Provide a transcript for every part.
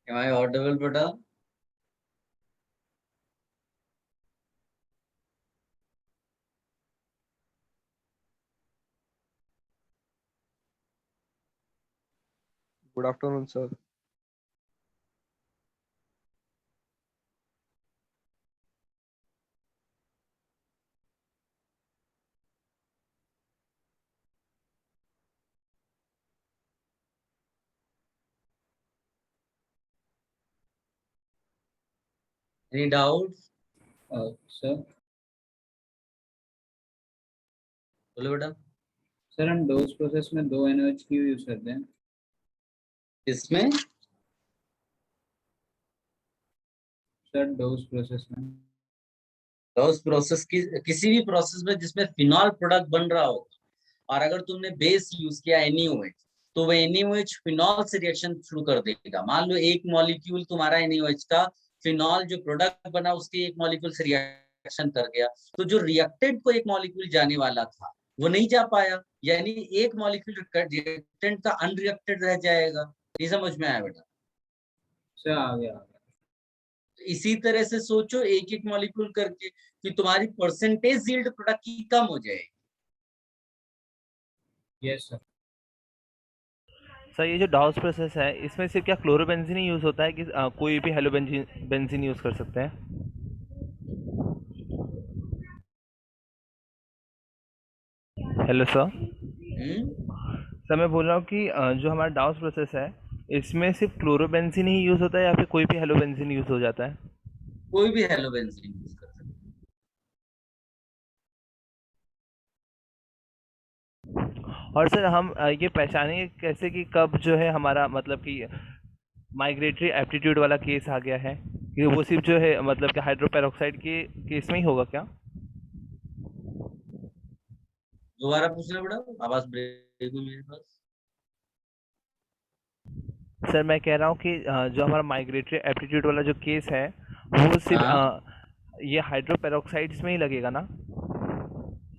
Am I audible, beta? Good afternoon, sir. Any doubts? Sir, बोलो बेटा। Sir हम dose process में 2 NaOH क्यों यूज करते हैं? इसमें सर डोज प्रोसेस में तो उस प्रोसेस की किसी भी प्रोसेस में जिसमें फिनॉल प्रोडक्ट बन रहा होगा और अगर तुमने बेस यूज किया NaOH तो वो NaOH फिनॉल से रिएक्शन शुरू कर देगा। मान लो एक मॉलिक्यूल तुम्हारा NaOH का फिनॉल जो प्रोडक्ट बना उसके एक मॉलिक्यूल से रिएक्शन कर गया, तो जो रिएक्टेंट को एक मॉलिक्यूल जाने वाला था वो नहीं जा पाया, यानी एक मॉलिक्यूल रिएक्टेंट का अनरिएक्टेड रह जाएगा। ये समझ में आया बेटा? सर आ गया। इसी तरह से सोचो एक एक मॉलिक्यूल करके कि तुम्हारी परसेंटेज यील्ड प्रोडक्ट की कम हो जाएगी। Yes sir. सर ये जो डाउस प्रोसेस है इसमें सिर्फ क्या क्लोरोबेंजीन ही यूज होता है कि कोई भी हेलोबेंजीन यूज कर सकते हैं? Hello sir. सर मैं बोल रहा हूँ कि जो हमारा डाउस प्रोसेस है इसमें सिर्फ क्लोरोबेंजीन ही यूज होता है या फिर कोई भी हेलोबेंजीन यूज हो जाता है? कोई भी हेलोबेंजीन यूज कर सकते और सर हम ये पहचानेंगे कैसे कि कब जो है हमारा मतलब कि माइग्रेटरी एप्टीट्यूड वाला केस आ गया है कि वो सिर्फ जो है मतलब कि हाइड्रोपेरोक्साइड के केस में ही होगा क्या? दोबारा पूछना बेटा, आवाज ब्रेक हुई मेरे पास। सर मैं कह रहा हूँ कि जो हमारा माइग्रेटरी एप्टीट्यूड वाला जो केस है वो सिर्फ ये हाइड्रोपेरोक्साइड्स में ही लगेगा ना?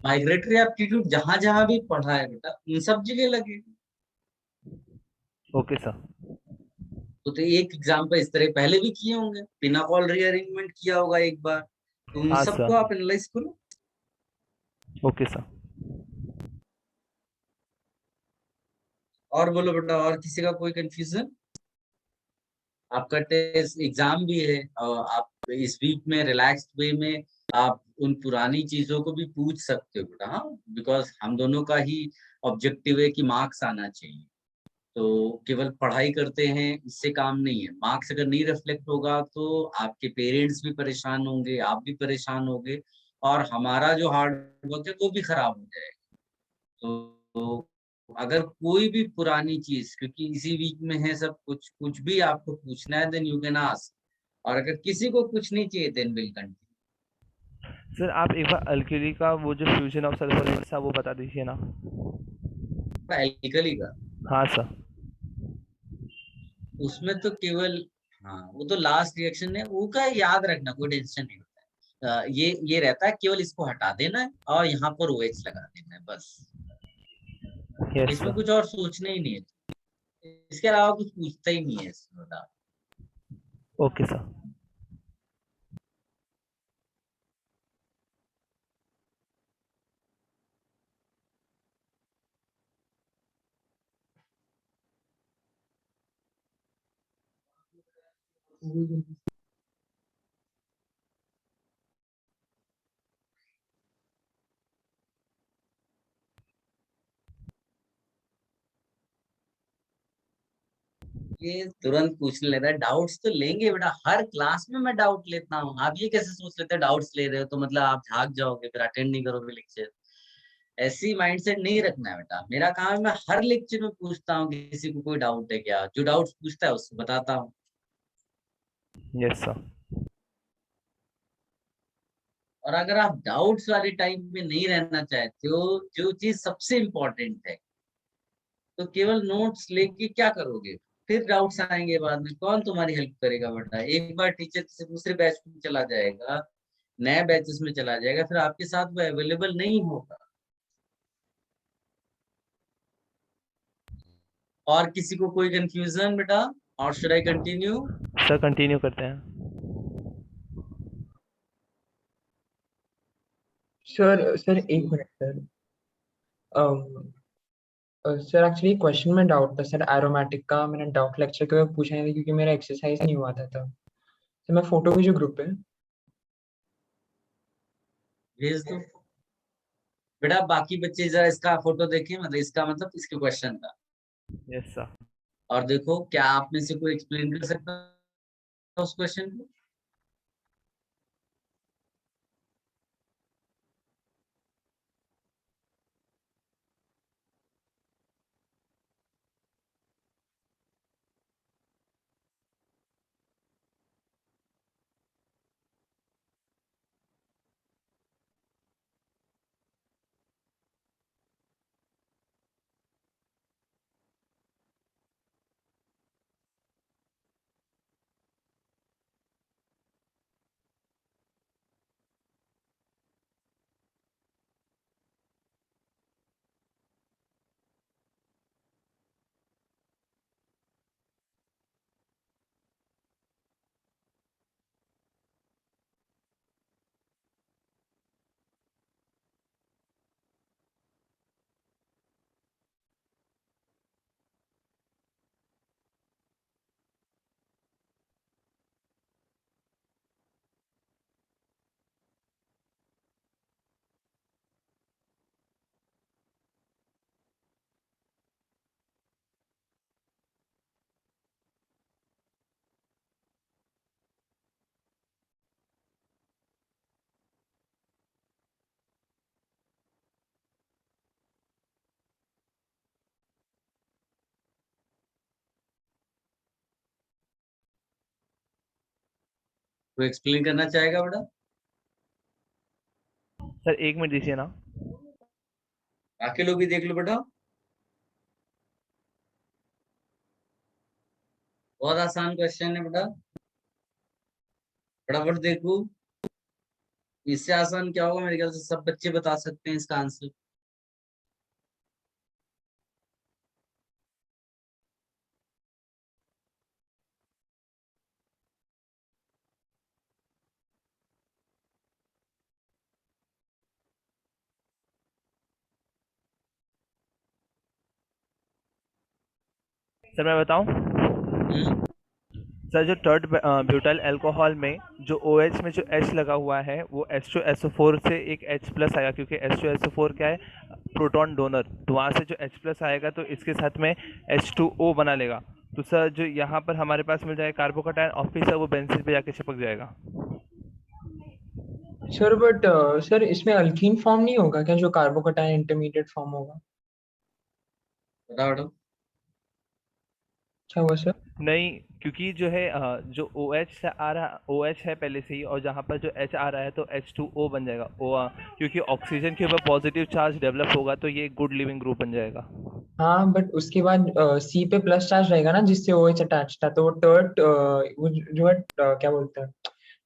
माइग्रेटरी एप्टीट्यूड जहां जहां भी पढ़ा है बेटा इन सब जगह लगेगा। Okay sir. तो एक एग्जाम्पल इस तरह पहले भी किए होंगे, पिनाकॉल रीअरेंजमेंट किया होगा एक बार, तो उन हाँ सबको सर। आप एनालाइज करो। Okay sir. और बोलो बेटा, और किसी का कोई कंफ्यूजन? आपका टेस्ट एग्जाम भी है और आप इस वीक में रिलैक्स्ड वे में आप उन पुरानी चीजों को भी पूछ सकते हो बेटा। हाँ, बिकॉज हम दोनों का ही ऑब्जेक्टिव है कि मार्क्स आना चाहिए। तो केवल पढ़ाई करते हैं इससे काम नहीं है। मार्क्स अगर नहीं रिफ्लेक्ट होगा तो आपके पेरेंट्स भी परेशान होंगे, आप भी परेशान होंगे, और हमारा जो हार्ड वर्क है वो भी खराब हो जाएगा। तो अगर कोई भी पुरानी चीज, क्योंकि इसी वीक में है सब कुछ, कुछ भी आपको पूछना है देन यू कैन आस्क, और अगर किसी को कुछ नहीं चाहिए देन विल कंटिन्यू। सर आप एक बार अल्किली का वो जो फ्यूजन ऑफ सल्फर था वो बता दीजिए ना। एल्कली का? हाँ सर। उसमें तो केवल, हाँ वो तो लास्ट रिएक्शन है, वो का याद रखना, कोई टेंशन नहीं होता है। ये रहता है केवल इसको हटा देना है और यहाँ पर OH लगा देना है बस। यस इसमें सर। कुछ और सोचना ही नहीं है, इसके अलावा कुछ पूछता ही नहीं है इसमें बता। Okay sir. ये तुरंत पूछने लगता है, डाउट्स तो लेंगे बेटा, हर क्लास में मैं डाउट लेता हूँ। आप ये कैसे सोच लेते हैं डाउट्स ले रहे हो तो मतलब आप भाग जाओगे फिर अटेंड नहीं करोगे लेक्चर? ऐसी माइंडसेट नहीं रखना है बेटा। मेरा काम है मैं हर लेक्चर में पूछता हूँ किसी को कोई डाउट है क्या, जो डाउट्स पूछता है उसको बताता हूँ। Yes sir. और अगर आप डाउट्स वाले टाइम में नहीं रहना चाहते हो, जो चीज सबसे इम्पोर्टेंट है, तो केवल नोट्स लेके क्या करोगे? फिर डाउट्स आएंगे बाद में, कौन तुम्हारी हेल्प करेगा बेटा? एक बार टीचर किसी दूसरे बैच में चला जाएगा, नए बैचेस में चला जाएगा, फिर आपके साथ वो अवेलेबल नहीं होगा। और किसी को कोई कंफ्यूजन बेटा? और should I continue? Sir continue करते हैं। सर एक minute sir. Sir actually question में डाउट था सर, एरोमेटिक का मैंने डाउट लेक्चर के वक्त पूछा नहीं था क्योंकि मेरा एक्सरसाइज नहीं हुआ था तब। तो मैं फोटो भेजू ग्रुप पे? भेज दो बेटा। बाकी बच्चे जरा इसका फोटो देखें, मतलब इसका मतलब इसके क्वेश्चन का, यस सर। और देखो क्या आप में से कोई एक्सप्लेन कर सकता है उस क्वेश्चन को। कोई एक्सप्लेन करना चाहेगा बेटा? सर एक मिनट दीजिए ना। बाकी लोग भी देख लो बेटा। बहुत आसान क्वेश्चन है बेटा, फटाफट देखो। इससे आसान क्या होगा, मेरे ख्याल से सब बच्चे बता सकते हैं इसका आंसर। सर मैं बताऊं? हम्म। सर जो थर्ड ब्यूटाइल अल्कोहल में जो ओ एच में जो एच लगा हुआ है वो H2SO4 से एक H प्लस आएगा, क्योंकि H2SO4 क्या है, प्रोटॉन डोनर। तो वहाँ से जो H प्लस आएगा तो इसके साथ में H2O बना लेगा। तो सर जो यहाँ पर हमारे पास मिल जाएगा कार्बोकटायन, और फिर सर वो बेंजीन पे जाके चिपक जाएगा। सर बट सर इसमें अल्कीन फॉर्म नहीं होगा क्या, जो कार्बोकटायन इंटरमीडिएट फॉर्म होगा? बता बेटा। क्या हुआ सर? नहीं, क्योंकि जो है जो ओ एच से आ रहा, ओ एच है पहले से ही, और जहाँ पर जो एच आ रहा है तो H2O बन जाएगा। क्योंकि ऑक्सीजन के ऊपर पॉजिटिव चार्ज डेवलप होगा तो ये गुड लिविंग ग्रुप बन जाएगा। हाँ बट उसके बाद सी पे प्लस चार्ज रहेगा ना, जिससे ओ एच अटैच था, तो वो टर्ट वो जो है क्या बोलते हैं,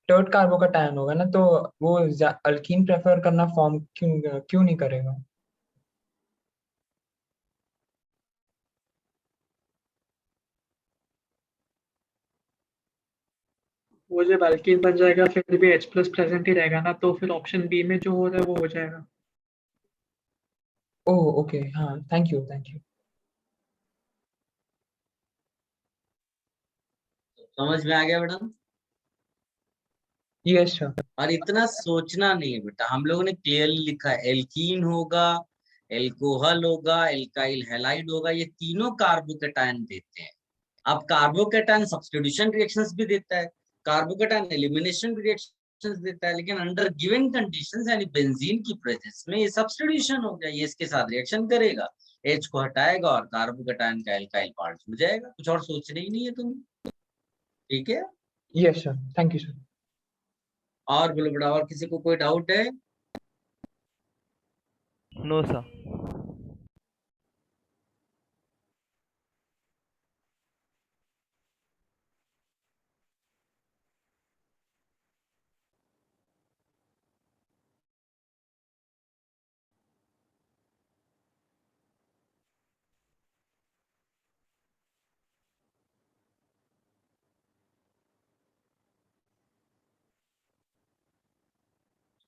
टर्ट कार्बोकटायन होगा ना, तो वो अल्कीन प्रेफर करना फॉर्म क्यों क्यों नहीं करेगा? वो जब एल्कीन बन जाएगा फिर भी H प्लस प्रेजेंट ही रहेगा ना, तो फिर ऑप्शन बी में जो हो रहा है वो हो जाएगा। ओह ओके, हाँ थैंक यू थैंक यू। समझ में आ गया बेटा? Yes sir. और इतना सोचना नहीं है बेटा, हम लोगों ने क्लियरली लिखा है एल्कीन होगा, एल्कोहल होगा, एल्काइल हैलाइड होगा, ये तीनों कार्बोकेटायन देते हैं। अब कार्बोकेटायन सब्स्टिट्यूशन रिएक्शंस भी देता है, कार्बोकेटायन एलिमिनेशन रिएक्शंस देता है, लेकिन अंडर गिवन कंडीशंस यानी बेंजीन की प्रेजेंस में ये सब्स्टिट्यूशन हो गया, ये इसके साथ रिएक्शन करेगा, एच को हटाएगा और कार्बोकेटायन का एल्काइल पार्ट जुड़ जाएगा। कुछ और सोचना ही नहीं है तुम्हें। ठीक है? Yes sir, thank you sir. और बोलो बेटा, और किसी को कोई डाउट है? No sir.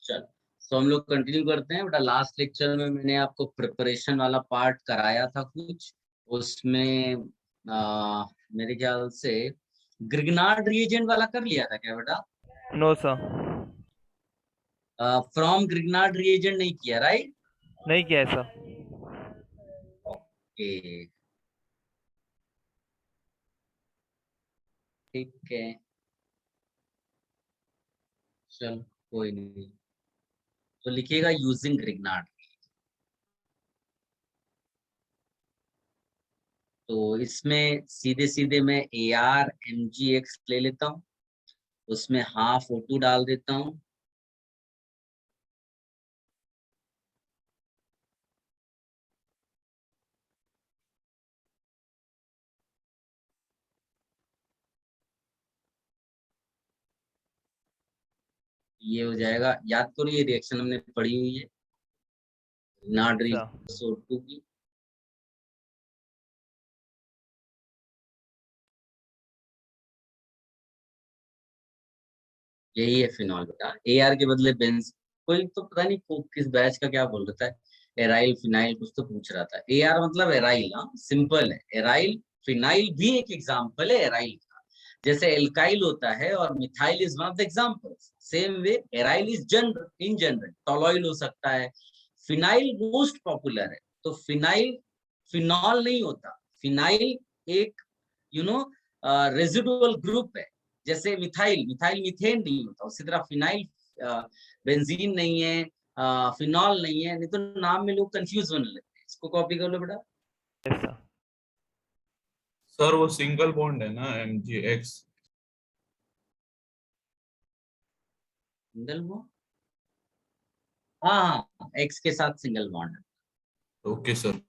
चल, तो हम लोग कंटिन्यू करते हैं बेटा। लास्ट लेक्चर में मैंने आपको प्रिपरेशन वाला पार्ट कराया था कुछ, उसमें मेरे ख्याल से ग्रिग्नार्ड रिएजेंट वाला कर लिया था क्या बेटा? No sir, from Grignard reagent नहीं किया, राइट? नहीं किया है सर। ओके, ठीक है, चल कोई नहीं। तो लिखिएगा यूजिंग ग्रिग्नार्ड। तो इसमें सीधे सीधे मैं AR mgx ले लेता हूँ, उसमें हाफ O2 डाल देता हूँ। ये हो जाएगा, याद करो ये रिएक्शन हमने पढ़ी हुई है, नॉट अच्छा, O2 की। यही है फिनॉल बेटा। AR के बदले बेंज, कोई तो पता नहीं किस बैच का क्या बोल रहा था, एराइल फिनाइल कुछ तो पूछ रहा था। AR मतलब एराइल, हाँ सिंपल है। एराइल फिनाइल भी एक एग्जाम्पल है एराइल का। जैसे एल्काइल होता है और methyl is one of the examples, same way aryl is general, in general tolyl हो सकता है। फिनाइल मोस्ट पॉपुलर है, तो फिनाइल फिनॉल नहीं होता। फिनाइल एक यू नो रेजिडुअल ग्रुप है। जैसे मिथाइल, मिथाइल मीथेन नहीं होता, उसी तरह फिनाइल बेंजीन नहीं है, फिनॉल नहीं है। नहीं तो नाम में लोग कंफ्यूज होने लगते हैं। इसको कॉपी कर लो बेटा। Yes sir. सर वो सिंगल बॉन्ड है ना MgX? सिंगल बॉन्ड, हाँ हाँ, एक्स के साथ सिंगल बॉन्ड है। Okay sir.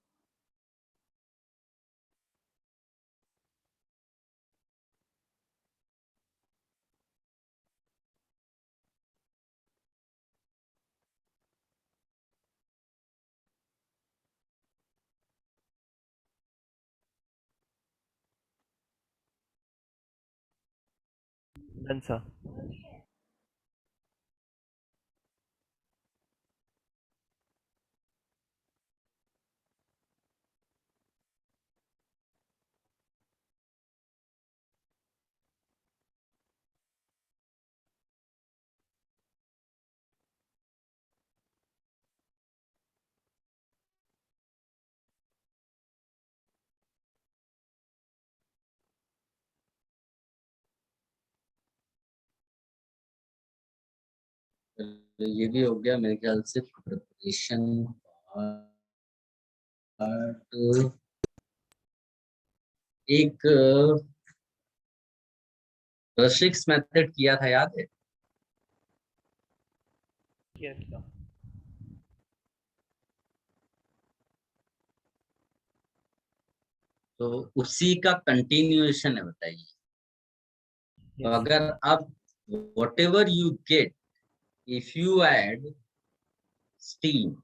Done sir. तो ये भी हो गया मेरे ख्याल से प्रिपरेशन पार्ट। एक रशिक्स मेथड किया था, याद है? Yes sir. तो उसी का कंटिन्यूएशन है, बताइए। तो यस अगर आप whatever you get, if you add steam,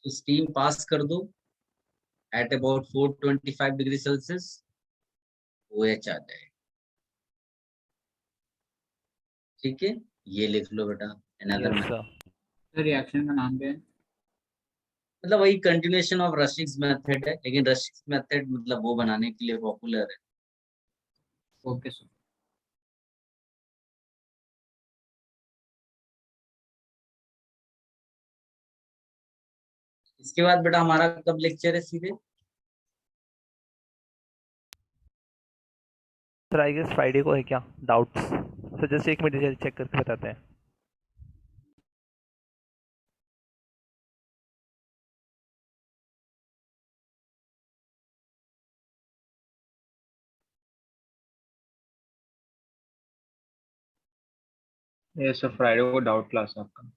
तो स्टीम पास कर दो at about 425 degree Celsius, OH आ जाए। ठीक है, ये लिख लो बेटा, another yes method. Sir. Sir reaction का नाम क्या है? मतलब वही कंटिन्यूएशन ऑफ रशिक्स मेथड है, लेकिन रशिक्स मेथड मतलब वो बनाने के लिए पॉपुलर है। Okay sir. इसके बाद बेटा हमारा कब लेक्चर है सीधे? सर आई गेस फ्राइडे को है क्या? डाउट्स सर, जस्ट एक मिनट चेक करके बताते हैं। ये सर फ्राइडे को डाउट क्लास है आपका।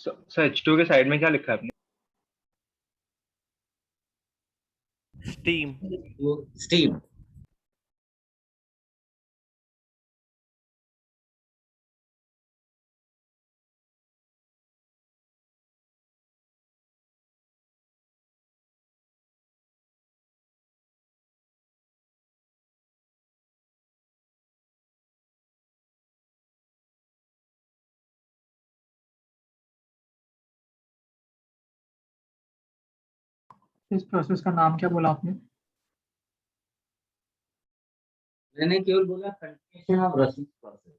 सर H2 के साइड में क्या लिखा है आपने? स्टीम। वो स्टीम। इस प्रोसेस का नाम क्या बोला आपने? मैंने केवल बोला continuation of Rasik process.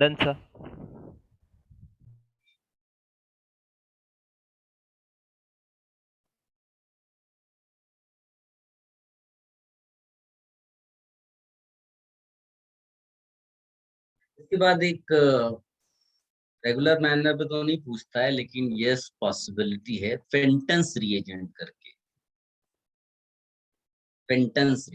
Done sir. इसके बाद एक रेगुलर मैनर पे तो नहीं पूछता है, लेकिन यस पॉसिबिलिटी है, फेंटन्स रिएजेंट करके। फेंटन्स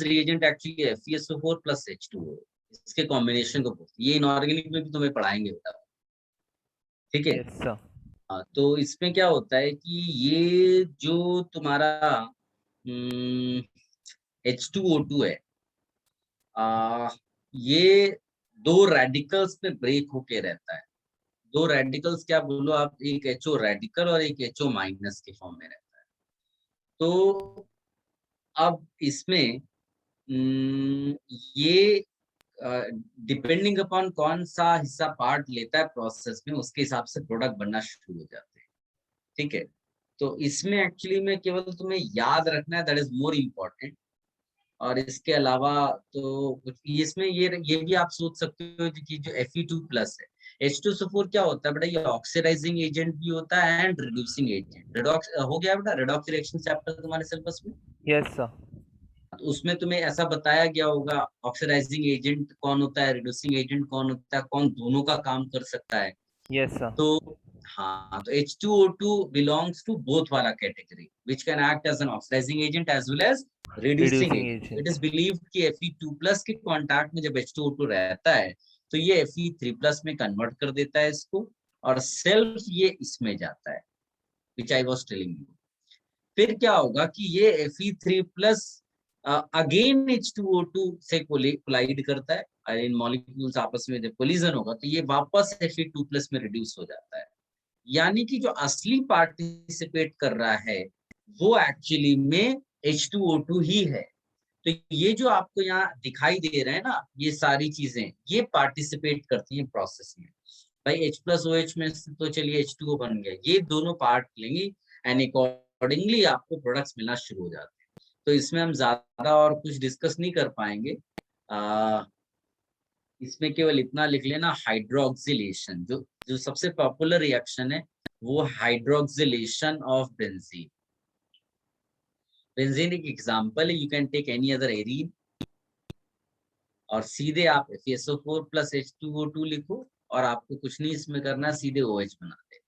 reagent actually FeSO4 plus H2O, इसके कॉम्बिनेशन को बोलते हैं। ये इनऑर्गेनिक में भी तुम्हें पढ़ाएंगे बेटा, ठीक है। Yes sir. तो इसमें क्या होता है कि ये जो तुम्हारा H2O2 है, ये दो रेडिकल्स पे ब्रेक होके रहता है। दो रेडिकल्स क्या बोलो आप, एक HO रेडिकल और एक HO माइनस के फॉर्म में रहता है। तो अब इसमें ये डिपेंडिंग अपॉन कौन सा हिस्सा पार्ट लेता है प्रोसेस में, उसके हिसाब से प्रोडक्ट बनना शुरू हो जाते हैं, ठीक है। तो इसमें एक्चुअली में केवल तुम्हें याद रखना है, दैट इज मोर इम्पोर्टेंट। और इसके अलावा तो कुछ इसमें ये भी आप सोच सकते हो कि जो Fe2+ है, H2SO4 क्या होता है बेटा, ये ऑक्सीडाइजिंग एजेंट भी होता है एंड रिड्यूसिंग एजेंट। रिडॉक्स हो गया बेटा, रिडॉक्स रिएक्शन चैप्टर तुम्हारे सिलेबस में। Yes sir. तो उसमें तुम्हें ऐसा बताया गया होगा ऑक्सीडाइजिंग एजेंट कौन होता है, रिड्यूसिंग एजेंट कौन होता है, कौन दोनों का काम कर सकता है। Yes sir. तो हाँ, तो H2O2 belongs to both वाला category, which can act as an oxidizing agent as well as reducing reducing agent. It agent. is believed कि Fe2+ के कांटेक्ट में जब H2O2 रहता है तो ये Fe3+ में कन्वर्ट कर देता है इसको, और सेल्फ ये इसमें जाता है, which I was telling you. फिर क्या होगा कि ये Fe3+ अगेन H2O2 से कोलाइड करता है, और इन मॉलिक्यूल्स आपस में जब कोलिजन होगा तो ये वापस Fe2+ में रिड्यूस हो जाता है। यानी कि जो असली पार्टिसिपेट कर रहा है वो एक्चुअली में H2O2 ही है। तो ये जो आपको यहाँ दिखाई दे रहे हैं ना, ये सारी चीजें ये पार्टिसिपेट करती हैं प्रोसेस में। भाई H+OH में से तो चलिए H2O बन गया, ये दोनों पार्ट लेंगी एंड अकॉर्डिंगली आपको प्रोडक्ट्स मिलना शुरू हो जाते हैं। तो इसमें हम ज्यादा और कुछ डिस्कस नहीं कर पाएंगे। इसमें केवल इतना लिख लेना, हाइड्रोक्सिलेशन, जो सबसे पॉपुलर रिएक्शन है वो हाइड्रोक्सिलेशन ऑफ बेंजीन। बेंजीन एक एग्जांपल है, you can take any other arene और सीधे आप FeSO4 प्लस H2O2 लिखो, और आपको कुछ नहीं इसमें करना, सीधे OH बना दे,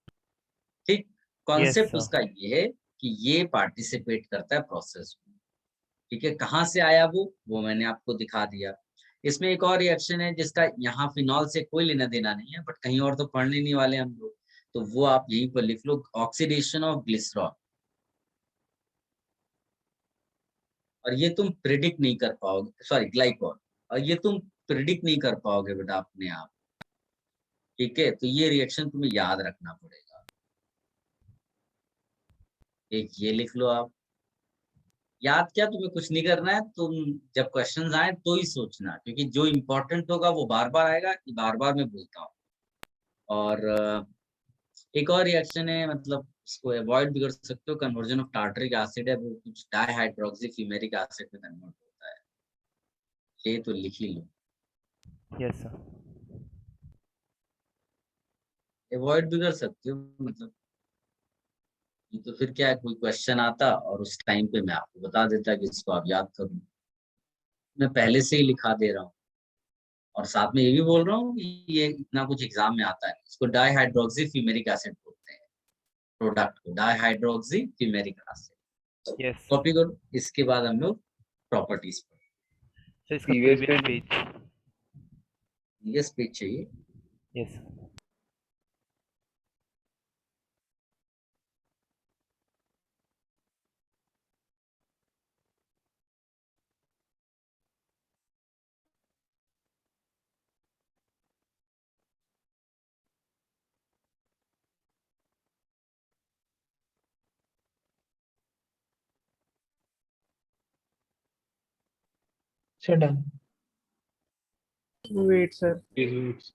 ठीक। Concept sir. उसका ये है कि ये पार्टिसिपेट करता है प्रोसेस में, ठीक है। कहाँ से आया वो मैंने आपको दिखा दिया। इसमें एक और रिएक्शन है जिसका यहाँ फिनॉल से कोई लेना देना नहीं है, बट कहीं और तो पढ़ने नहीं वाले हम लोग, तो वो आप यहीं पर लिख लो, ऑक्सीडेशन ऑफ ग्लिसरॉल। और ये तुम प्रिडिक्ट नहीं कर पाओगे, सॉरी ग्लाइकॉल, और ये तुम प्रिडिक्ट नहीं कर पाओगे बेटा अपने आप, ठीक है। तो ये रिएक्शन तुम्हें याद रखना पड़ेगा। एक ये लिख लो आप, याद क्या, तुम्हें कुछ नहीं करना है, तुम जब क्वेश्चंस आए तो ही सोचना, क्योंकि जो इम्पोर्टेंट होगा वो बार बार आएगा, बार बार मैं बोलता हूँ। और एक और रिएक्शन है, मतलब इसको अवॉइड भी कर सकते हो। कन्वर्जन ऑफ टार्टरिक एसिड है वो कुछ डाइहाइड्रोक्सी फ्यूमेरिक एसिड में कन्वर्ट होता है, ये तो लिख ही लो। Yes sir. अवॉइड भी कर सकते हो, मतलब ये तो फिर क्या है, कोई क्वेश्चन आता और उस टाइम पे मैं आपको बता देता कि इसको आप याद करो। मैं पहले से ही लिखा दे रहा हूँ और साथ में ये भी बोल रहा हूँ कि ये इतना कुछ एग्जाम में आता है। इसको डाइहाइड्रोक्सी फ्यूमेरिक एसिड बोलते हैं, प्रोडक्ट को dihydroxy fumaric acid. Yes copy करो। इसके बाद हम लोग प्रॉपर्टीज पर सर, इसका Previous प्रीवियस page. पेज। ये पेज चाहिए। यस से done. Wait, sir. Please.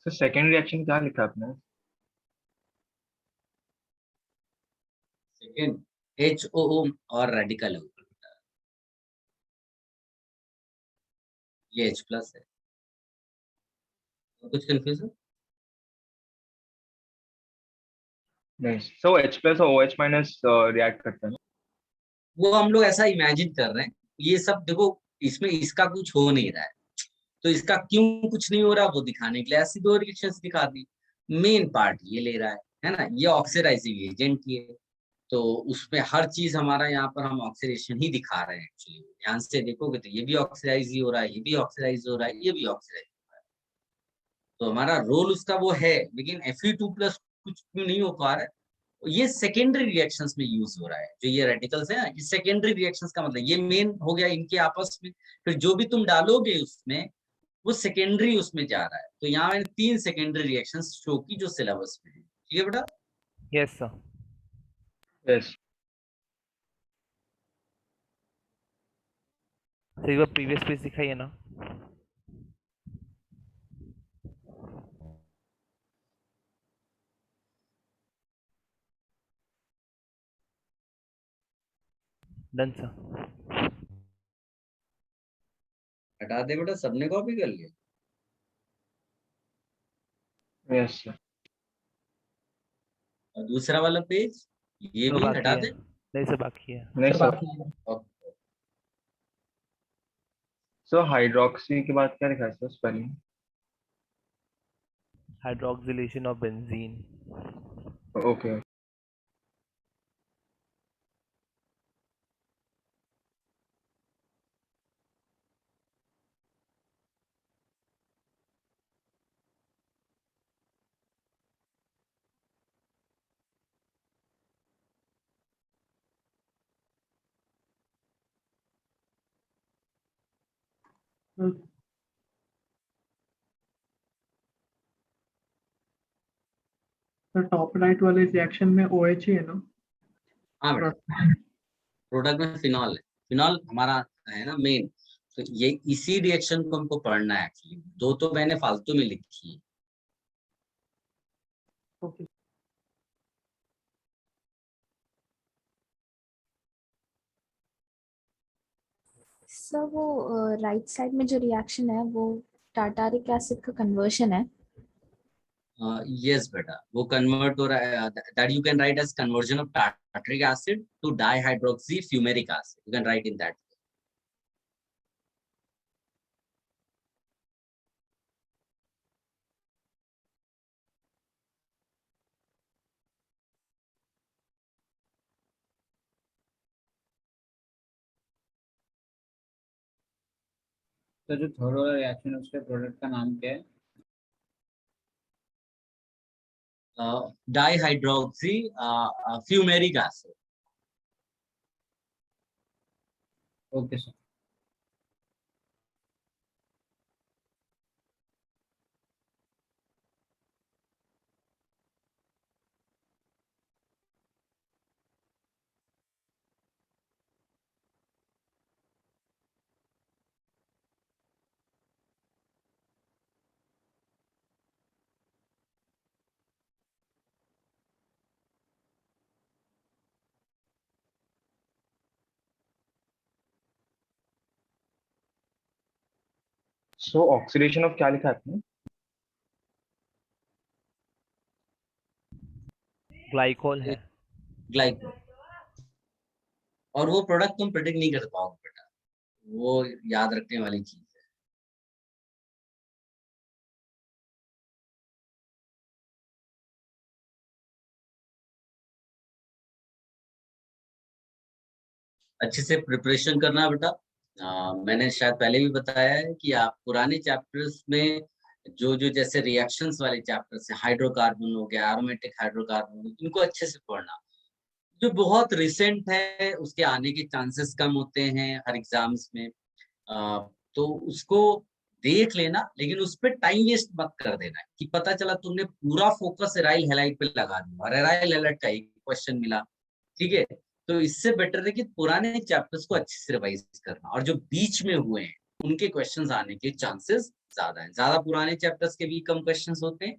So second reaction क्या लिखा आपने? सेकेंड HOO और रेडिकल है ऊपर, ये H प्लस है। कुछ कंफ्यूजन? नहीं. So H plus और OH minus react करते हैं ना? वो हम लोग ऐसा इमेजिन कर रहे हैं। ये सब देखो, इसमें इसका कुछ हो नहीं रहा है, तो इसका क्यों कुछ नहीं हो रहा वो दिखाने के लिए ऐसी दो रिएक्शंस दिखा दी। मेन पार्ट ये ले रहा है ना, ये ऑक्सीडाइजिंग एजेंट ही है, तो उसमें हर चीज हमारा यहाँ पर हम ऑक्सीडेशन ही दिखा रहे हैं। एक्चुअली ध्यान से देखोगे तो ये भी ऑक्सीडाइज ही हो रहा है, ये भी ऑक्सीडाइज हो रहा है, ये भी ऑक्सीडाइज हो रहा है। तो हमारा रोल उसका वो है, लेकिन Fe2+ कुछ क्यों नहीं हो पा रहा है, ये सेकेंडरी रिएक्शंस में यूज हो रहा है। जो ये रेडिकल्स है ना, ये सेकेंडरी रिएक्शंस का मतलब ये मेन हो गया इनके आपस में, फिर जो भी तुम डालोगे उसमें वो सेकेंडरी उसमें जा रहा है। तो यहाँ मैंने 3 सेकेंडरी रिएक्शंस शो की जो सिलेबस में है। ठीक है बेटा? Yes sir. Yes. सर एक बार प्रीवियस पेज दिखाइए ना। Done sir. हटा दे बेटा, सबने कॉपी कर लिया। Yes. Sir. और दूसरा वाला पेज ये तो भी बाकी हटा है। दे। नहीं सर, बाकी है। नहीं सर sir. बाकी है। और So hydroxy के बाद क्या लिखा है sir spelling? Hydroxylation of benzene. Okay. तो टॉप राइट वाले रिएक्शन में OH ही है ना? हाँ बेटा, प्रोडक्ट में फिनॉल है, फिनॉल हमारा है ना मेन। तो ये इसी रिएक्शन को हमको पढ़ना है। एक्चुअली दो तो मैंने फालतू में लिखी है। ओके। सर वो राइट साइड में जो रिएक्शन है वो टार्टारिक एसिड का कन्वर्शन है। यस बेटा, वो कन्वर्ट हो रहा है, that you can write as conversion of tartaric acid to dihydroxy fumaric acid, you can write in that. तो जो थर्ड वाला रिएक्शन है उसके प्रोडक्ट का नाम क्या है? Dihydroxy fumaric acid. Okay sir. So oxidation of क्या लिखा है आपने? ग्लाइकोल है। ग्लाइकोल। और वो प्रोडक्ट तुम प्रेडिक्ट नहीं कर पाओगे बेटा, वो याद रखने वाली चीज है। अच्छे से प्रिपरेशन करना बेटा। मैंने शायद पहले भी बताया है कि आप पुराने चैप्टर्स में जो जो जैसे रिएक्शंस वाले चैप्टर्स है, हाइड्रोकार्बन हो गया, एरोमेटिक हाइड्रोकार्बन, इनको अच्छे से पढ़ना। जो बहुत रिसेंट है उसके आने के चांसेस कम होते हैं हर एग्जाम्स में, तो उसको देख लेना, लेकिन उस पर टाइम वेस्ट मत कर देना कि पता चला तुमने पूरा फोकस एराइल हैलाइड पे लगा दिया और एराइल हैलाइड का एक क्वेश्चन मिला। ठीक है, तो इससे बेटर है कि पुराने चैप्टर्स को अच्छे से रिवाइज करना, और जो बीच में हुए हैं उनके क्वेश्चंस आने के चांसेस ज्यादा हैं। ज्यादा पुराने चैप्टर्स के भी कम क्वेश्चंस होते हैं,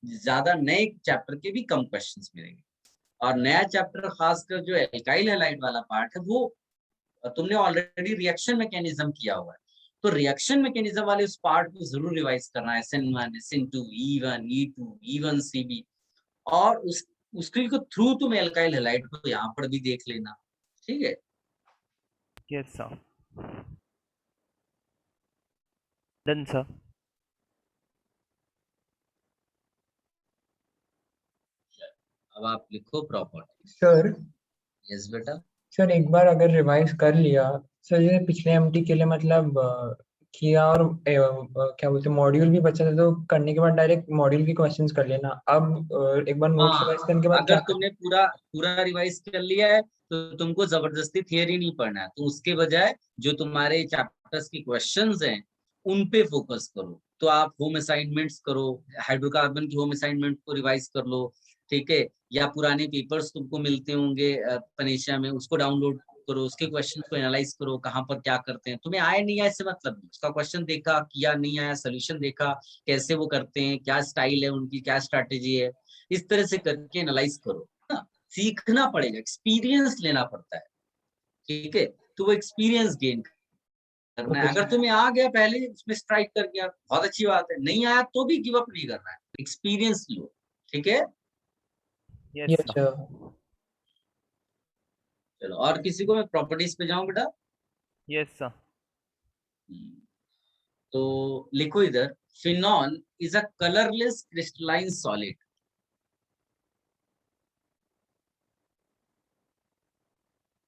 ज्यादा नए चैप्टर के भी कम क्वेश्चंस मिलेंगे। और नया चैप्टर खासकर जो एल्काइल हैलाइड वाला पार्ट है, वो तुमने ऑलरेडी रिएक्शन मैकेनिज्म किया हुआ है, तो रिएक्शन मैकेनिज्म वाले उस पार्ट को जरूर रिवाइज करना है। SN1, SN2, E1, E2, E1CB, और उसके को थ्रू तुम एल्काइल हैलाइड को यहाँ पर भी देख लेना। ठीक है, यस सर, डन सर। अब आप लिखो प्रॉपर्टी। सर यस बेटा। सर एक बार अगर रिवाइज कर लिया सर, जैसे पिछले एमटी के लिए मतलब किया और क्या बोलते मॉड्यूल भी बचा था, तो करने के बाद डायरेक्ट मॉड्यूल के क्वेश्चंस कर लेना। अब एक बार नोट्स रिवाइज करने के बाद अगर क्या तुमने पूरा पूरा रिवाइज कर लिया है तो तुमको जबरदस्ती थियरी नहीं पढ़ना है, तो उसके बजाय जो तुम्हारे चैप्टर्स के क्वेश्चंस हैं उन पे फोकस करो। तो आप होम असाइनमेंट्स करो, हाइड्रोकार्बन की होम असाइनमेंट को रिवाइज कर लो। ठीक है, या पुराने पेपर्स तुमको मिलते होंगे पनेशिया में, उसको डाउनलोड करो, उसके क्वेश्चन को एनालाइज करो, कहाँ पर क्या करते हैं। तुम्हें आया नहीं आया इससे मतलब नहीं, उसका क्वेश्चन देखा, किया नहीं आया, सोल्यूशन देखा, कैसे वो करते हैं, क्या स्टाइल है उनकी, क्या स्ट्रैटेजी है, इस तरह से करके एनालाइज करो ना। सीखना पड़ेगा, एक्सपीरियंस लेना पड़ता है। ठीक है, तो वो एक्सपीरियंस गेन करना है। अगर तुम्हें आ गया पहले उसमें स्ट्राइक कर गया, बहुत अच्छी बात है, नहीं आया तो भी गिव अप नहीं करना है, एक्सपीरियंस लो। ठीक है, यस यस सर। चलो, और किसी को मैं प्रॉपर्टीज पे जाऊं बेटा? Yes sir. तो लिखो इधर, phenol is a colourless crystalline solid.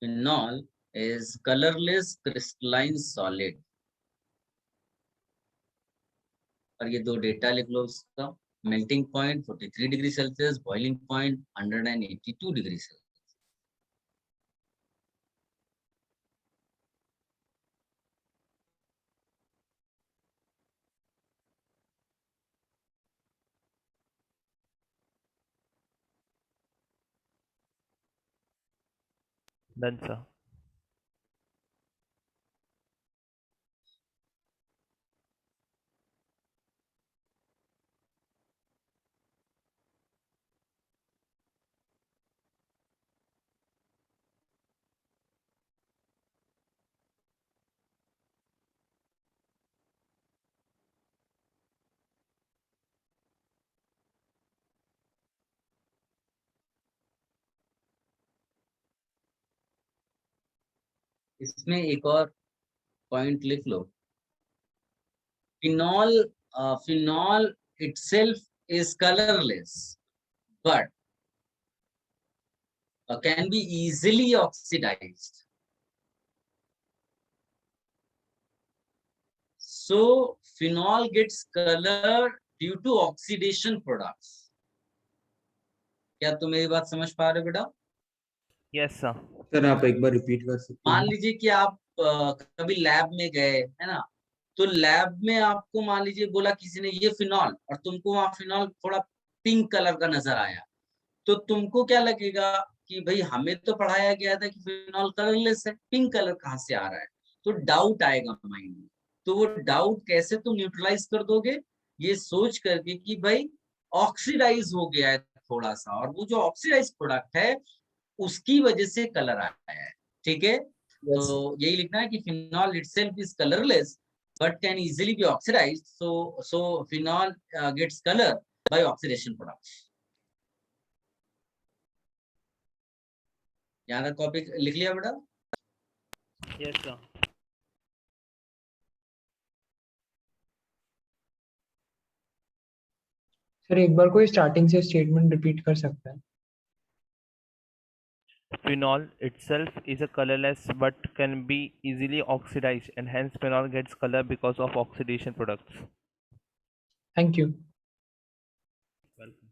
Phenol is colorless crystalline solid। और ये दो डेटा लिख लो उसका, melting point 43 degree Celsius, boiling point 182 degree Celsius. Done sir. इसमें एक और पॉइंट लिख लो, phenol phenol itself is colorless but can be easily oxidized. So phenol gets color due to oxidation products. क्या तुम मेरी बात समझ पा रहे हो बेटा? Yes sir. सर आप एक बार रिपीट कर सकते मान हैं? लीजिए कि आप कभी लैब में गए है ना, तो लैब में आपको मान लीजिए बोला किसी ने ये फिनॉल, और तुमको वहां फिनॉल थोड़ा पिंक कलर का नजर आया, तो तुमको क्या लगेगा कि भाई हमें तो पढ़ाया गया था कि फिनॉल कलरलेस है, पिंक कलर कहाँ से आ रहा है? तो डाउट आएगा माइंड में। तो वो डाउट कैसे तुम न्यूट्रलाइज कर दोगे? ये सोच करके कि भाई ऑक्सीडाइज हो गया है थोड़ा सा, और वो जो ऑक्सीडाइज प्रोडक्ट है उसकी वजह से कलर आया है। ठीक है, Yes. तो यही लिखना है कि phenol itself is colourless but can easily be oxidized, so phenol gets color by oxidation products. यहाँ तक कॉपी लिख लिया बेटा? Yes sir. सर एक बार कोई स्टार्टिंग से स्टेटमेंट रिपीट कर सकता है? Phenol itself is a colorless but can be easily oxidized, and hence phenol gets color because of oxidation products. Thank you. Welcome.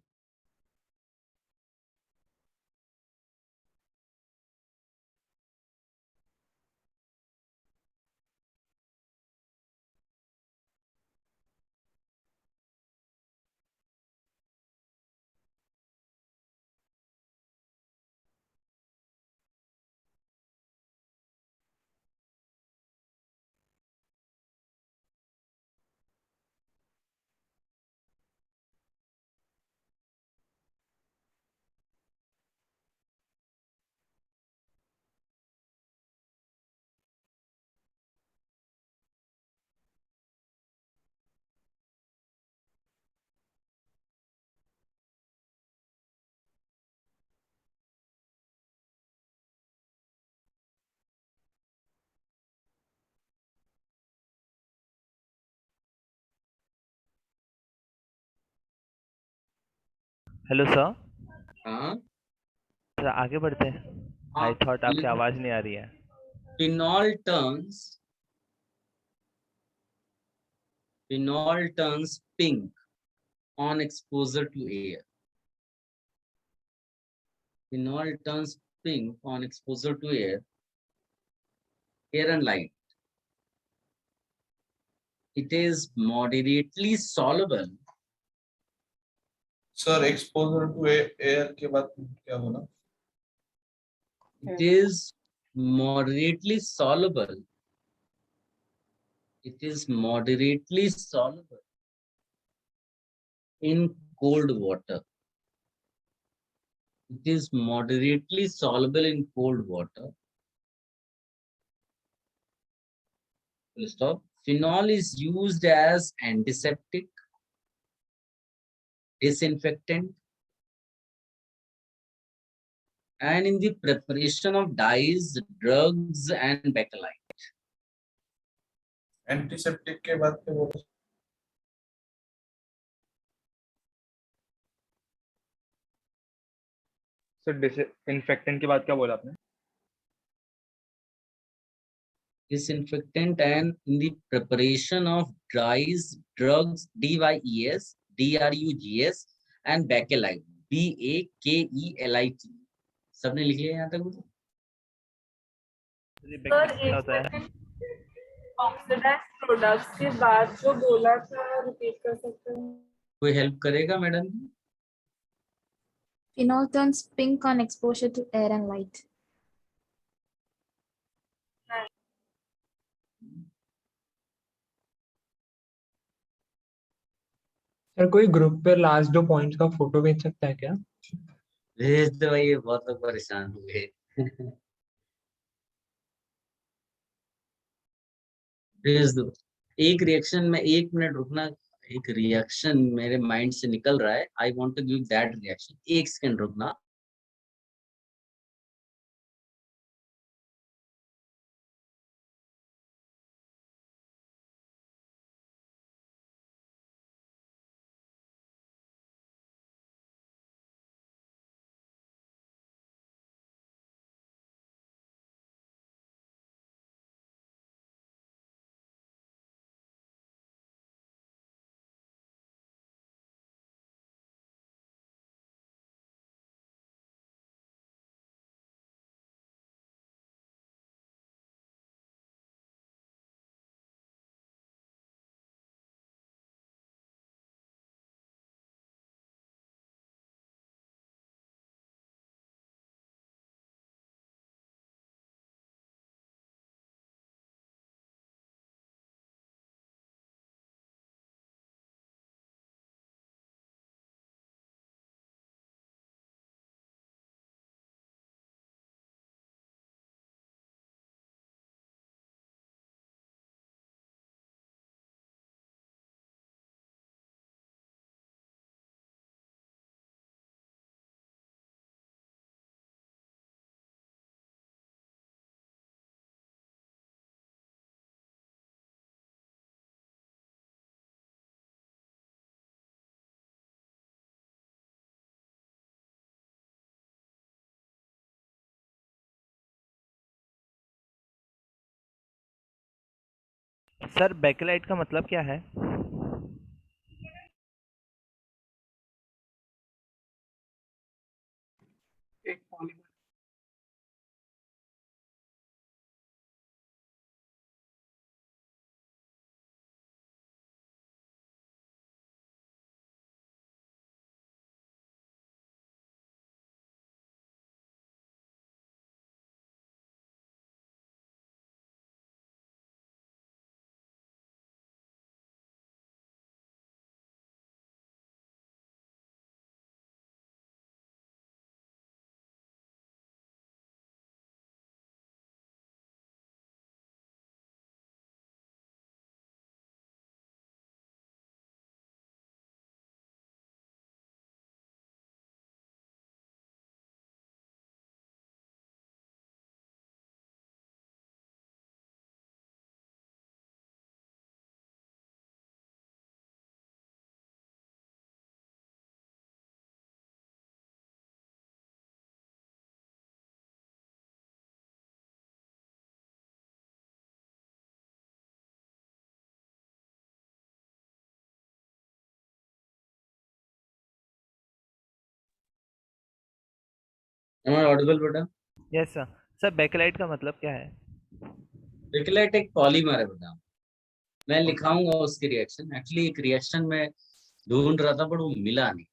Hello sir. हाँ सर आगे बढ़ते हैं। आई थॉट आपकी आवाज नहीं आ रही है। phenol turns pink on exposure to air. Phenol turns pink on exposure to air and light. It is moderately soluble. Sir exposure to air के बाद क्या होना? It is moderately soluble. It is moderately soluble in cold water. It is moderately soluble in cold water. Full stop. Phenol is used as antiseptic, disinfectant, and in the preparation of dyes, drugs, and bakelite. Antiseptic के बाद क्या बोला? Sir disinfectant के बाद क्या बोला आपने? Disinfectant and in the preparation of dyes, drugs, DYES, DRUGS, and bakelite, BAKELIT. सबने लिख लिया यहाँ तक? सर क्या होता है? ऑक्सीडाइज्ड प्रोडक्ट्स के बाद जो बोला था रिपीट कर सकते हैं? कोई हेल्प करेगा madam? Phenol turns pink on exposure to air and light. Sir कोई ग्रुप पे लास्ट 2 पॉइंट्स का फोटो भेज सकता है क्या? भेज दो भाई, बहुत लोग परेशान हो गए। भेज दो। एक रिएक्शन में 1 मिनट रुकना, एक रिएक्शन मेरे माइंड से निकल रहा है, I want to give that reaction, 1 second रुकना। सर बैकलाइट का मतलब क्या है? एक पॉलीमर। Am I audible बेटा? Yes sir. सर बैकलाइट का मतलब क्या है? बैकलाइट एक पॉलीमर है बेटा। मैं लिखाऊंगा उसकी रिएक्शन। एक्चुअली एक रिएक्शन में ढूंढ रहा था बट वो मिला नहीं।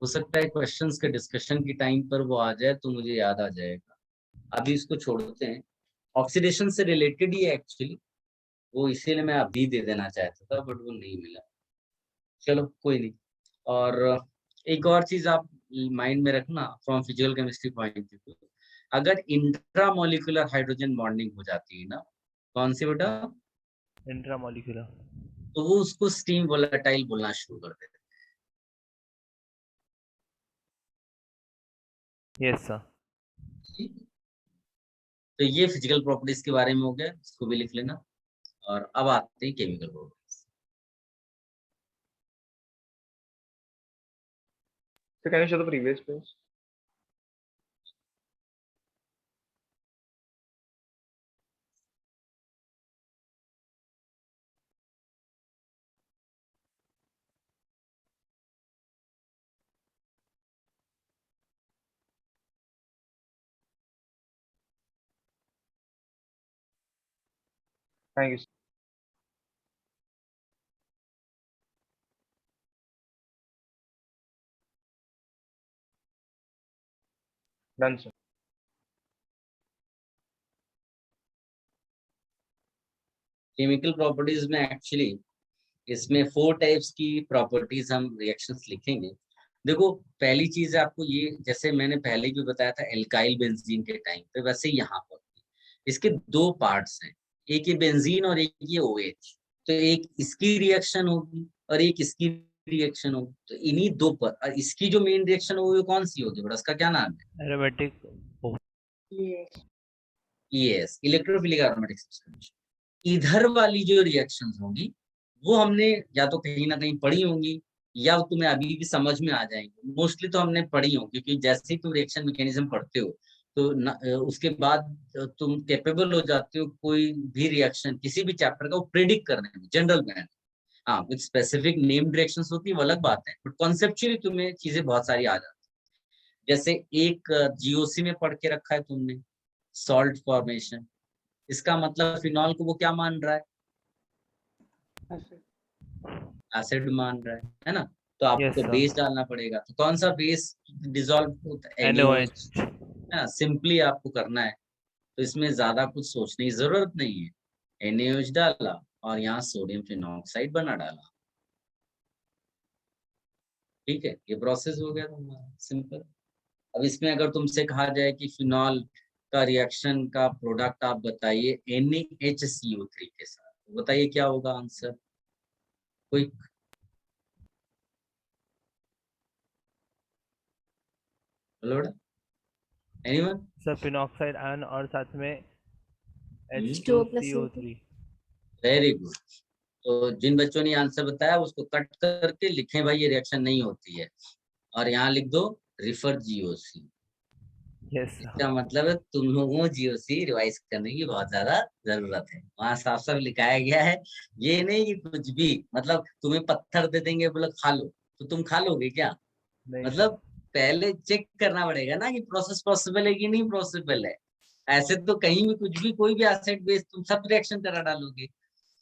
हो सकता है क्वेश्चंस के डिस्कशन की टाइम पर वो आ जाए तो मुझे याद आ जाएगा। अभी इसको छोड़ते हैं। ऑक्सीडेशन से रिलेटेड ही है एक्चुअली, वो इसीलिए मैं अभी दे देना चाहता था बट वो नहीं मिला। चलो कोई नहीं। और एक और चीज आप माइंड में रखना from physical chemistry point of view, अगर इंट्रामोलिकुलर हाइड्रोजन बॉन्डिंग हो जाती है ना, कौन सी बेटा, इंट्रामोलिकुलर, तो वो उसको स्टीम वोलेटाइल बोलना शुरू कर देते यस सर। हैं। तो ये फिजिकल प्रॉपर्टीज के बारे में हो गया, इसको भी लिख लेना। और अब आते हैं chemical properties. So can you show the previous page? Thank you. Done, sir. Chemical properties में एक्चुअली इसमें 4 टाइप्स की प्रॉपर्टीज हम रिएक्शंस लिखेंगे। देखो पहली चीज है आपको ये, जैसे मैंने पहले भी बताया था एल्काइल बेंजीन के टाइम पे, वैसे यहाँ पर इसके 2 पार्ट्स हैं, एक ये बेंजीन और एक ये OH। तो एक इसकी रिएक्शन होगी और एक इसकी रिएक्शन होगी। तो इन्हीं 2 पर, और इसकी जो मेन रिएक्शन होगी वो कौन सी होगी बड़ा, उसका क्या नाम है? Aromatic. Yes, electrophilic aromatic substitution. इधर वाली जो रिएक्शंस होंगी वो हमने या तो कहीं ना कहीं पढ़ी होंगी या तुम्हें अभी भी समझ में आ जाएंगी। मोस्टली तो हमने पढ़ी होंगी, क्योंकि जैसे ही तुम रिएक्शन मैकेनिज्म पढ़ते हो तो उसके बाद तुम कैपेबल हो जाते हो कोई भी रिएक्शन किसी भी चैप्टर का वो प्रेडिक्ट करने में जनरल में। हाँ, विद स्पेसिफिक नेम्ड रिएक्शंस होती है वो अलग बात है, बट कॉन्सेप्चुअली तुम्हें चीजें बहुत सारी आ जाती है। जैसे एक GOC में पढ़ के रखा है तुमने, सॉल्ट फॉर्मेशन। इसका मतलब फिनॉल को वो क्या मान रहा है? एसिड मान रहा है ना? तो यस आपको सर। बेस डालना पड़ेगा। तो कौन सा बेस डिसॉल्व होता है? NOH। NaOH। सिंपली आपको करना है, तो इसमें ज्यादा कुछ सोचने की जरूरत नहीं है। NaOH डाला और यहाँ सोडियम फिनॉक्साइड बना डाला। ठीक है, ये प्रोसेस हो गया तुम्हारा सिंपल। अब इसमें अगर तुमसे कहा जाए कि फिनॉल का रिएक्शन का प्रोडक्ट आप बताइए NaHCO3 के साथ, तो बताइए क्या होगा आंसर? कोई बोलो बेटा, एनीवन? सर फिनॉक्साइड आयन और साथ में H2O+CO2। H2CO3। Very good. तो जिन बच्चों ने आंसर बताया उसको कट करके लिखें भाई ये रिएक्शन नहीं होती है, और यहाँ लिख दो रिफर GOC। Yes sir. इसका मतलब है तुम लोगों को जीओसी रिवाइज करने की बहुत ज्यादा जरूरत है। वहां साफ साफ लिखाया गया है, ये नहीं कि कुछ भी, मतलब तुम्हें पत्थर दे देंगे बोले खा लो तो तुम खा लोगे क्या? नहीं मतलब पहले चेक करना पड़ेगा ना कि प्रोसेस पॉसिबल है कि नहीं पॉसिबल है। ऐसे तो कहीं भी कुछ भी कोई भी एसिड बेस तुम सब रिएक्शन करा डालोगे।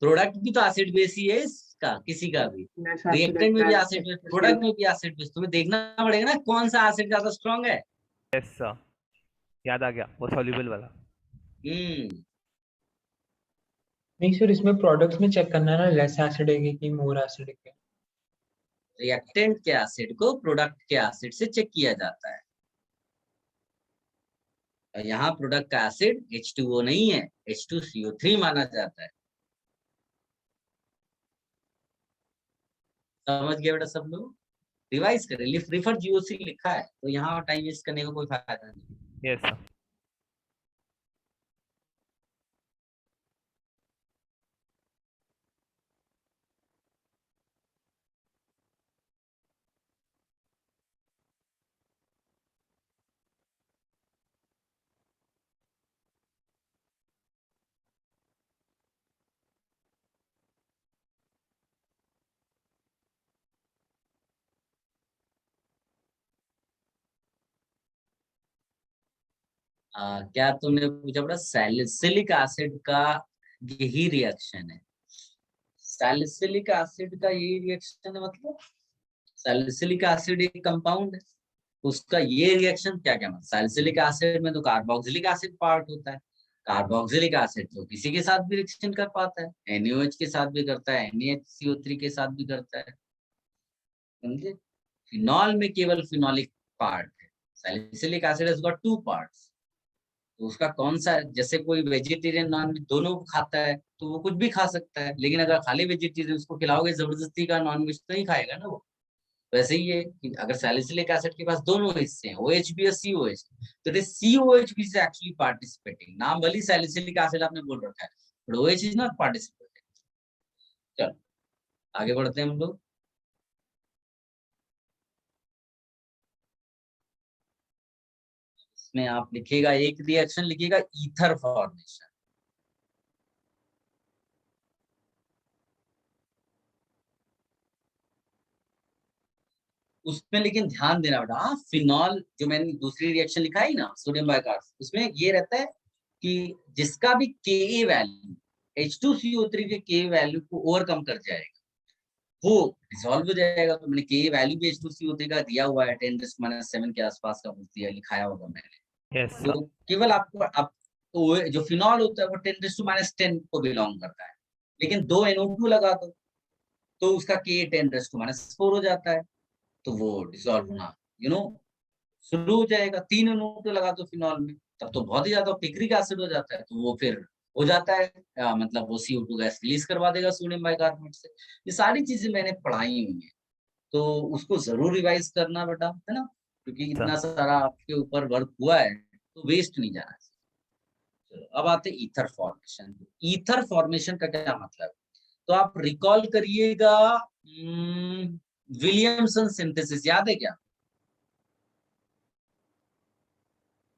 प्रोडक्ट भी तो एसिड बेस ही है इसका, किसी का भी। Less acid रिएक्टेंट में भी attack, acid base, especially product में भी एसिड बेस, तुम्हें देखना पड़ेगा ना कौन सा एसिड ज्यादा स्ट्रॉन्ग है। यस सर, याद आ गया वो सॉल्युबल वाला। हम्म नहीं सर, इसमें प्रोडक्ट्स में चेक करना है ना, लेस एसिडिक है कि मोर एसिडिक है। रिएक्टेंट के एसिड को प्रोडक्ट के एसिड से चेक किया जाता है। और यहाँ प्रोडक्ट का एसिड H2O नहीं है, H2CO3 माना जाता है। समझ गए बेटा सब लोग? रिवाइज करें, रिफर जीओसी लिखा है, तो यहाँ टाइम वेस्ट करने का कोई फायदा नहीं। Yes sir. क्या तुमने पूछा बेटा? सैलिसिलिक एसिड का यही रिएक्शन है। सैलिसिलिक एसिड का यही रिएक्शन है, मतलब सैलिसिलिक एसिड एक कंपाउंड है, उसका ये रिएक्शन क्या क्या मतलब? सैलिसिलिक एसिड में तो कार्बोक्सिलिक एसिड पार्ट होता है। कार्बोक्सिलिक एसिड तो किसी के साथ भी रिएक्शन कर पाता है, NaOH के साथ भी करता है, NaHCO3 के साथ भी करता है, समझे? फिनॉल में केवल फिनॉलिक पार्ट है। Salicylic acid has got 2 parts. तो उसका कौन सा, जैसे कोई वेजिटेरियन नॉन वेज दोनों खाता है तो वो कुछ भी खा सकता है, लेकिन अगर खाली वेजिटेरियन उसको खिलाओगे जबरदस्ती का नॉन वेज तो नहीं खाएगा ना वो। वैसे ही है कि अगर सैलिसिलिक एसिड के पास दोनों हिस्से हैं, OH भी और COH, तो इट COH भी इज एक्चुअली पार्टिसिपेटिंग। नाम भले सैलिसिलिक एसिड आपने बोल रखा है, but OH is not participating. चलो आगे बढ़ते हैं हम लोग। इसमें आप लिखिएगा, एक रिएक्शन लिखिएगा ईथर फॉर्मेशन। उसमें लेकिन ध्यान देना बेटा, हाँ, फिनॉल जो मैंने दूसरी रिएक्शन लिखा है ना, सोडियम बाइकार्ब, उसमें ये रहता है कि जिसका भी Ka वैल्यू H2CO3 के Ka वैल्यू को ओवरकम कर जाएगा वो डिसॉल्व हो जाएगा। तो मैंने Ka वैल्यू भी H2CO3 का दिया हुआ है, 10⁻⁷ के आसपास का कुछ दिया लिखाया होगा मैंने। यस तो सर। केवल आपको आप तो जो फिनॉल होता है वो 10⁻10 को बिलोंग करता है, लेकिन 2 NO2 लगा दो तो उसका Ka 10⁻4 हो जाता है, तो वो डिसॉल्व होना शुरू हो जाएगा। 3 NO2 लगा दो फिनॉल में, तब तो बहुत ही ज्यादा पिक्रिक एसिड हो जाता है, तो वो फिर हो जाता है मतलब वो CO2 गैस रिलीज करवा देगा सोडियम बाइकार्बोनेट से। ये सारी चीजें मैंने पढ़ाई हुई है, तो उसको जरूर रिवाइज करना बेटा, है ना, क्योंकि इतना सारा आपके ऊपर वर्क हुआ है तो वेस्ट नहीं जाना चाहिए। अब आते ईथर फॉर्मेशन। ईथर फॉर्मेशन का क्या मतलब? तो आप रिकॉल करिएगा, विलियमसन सिंथेसिस याद है क्या?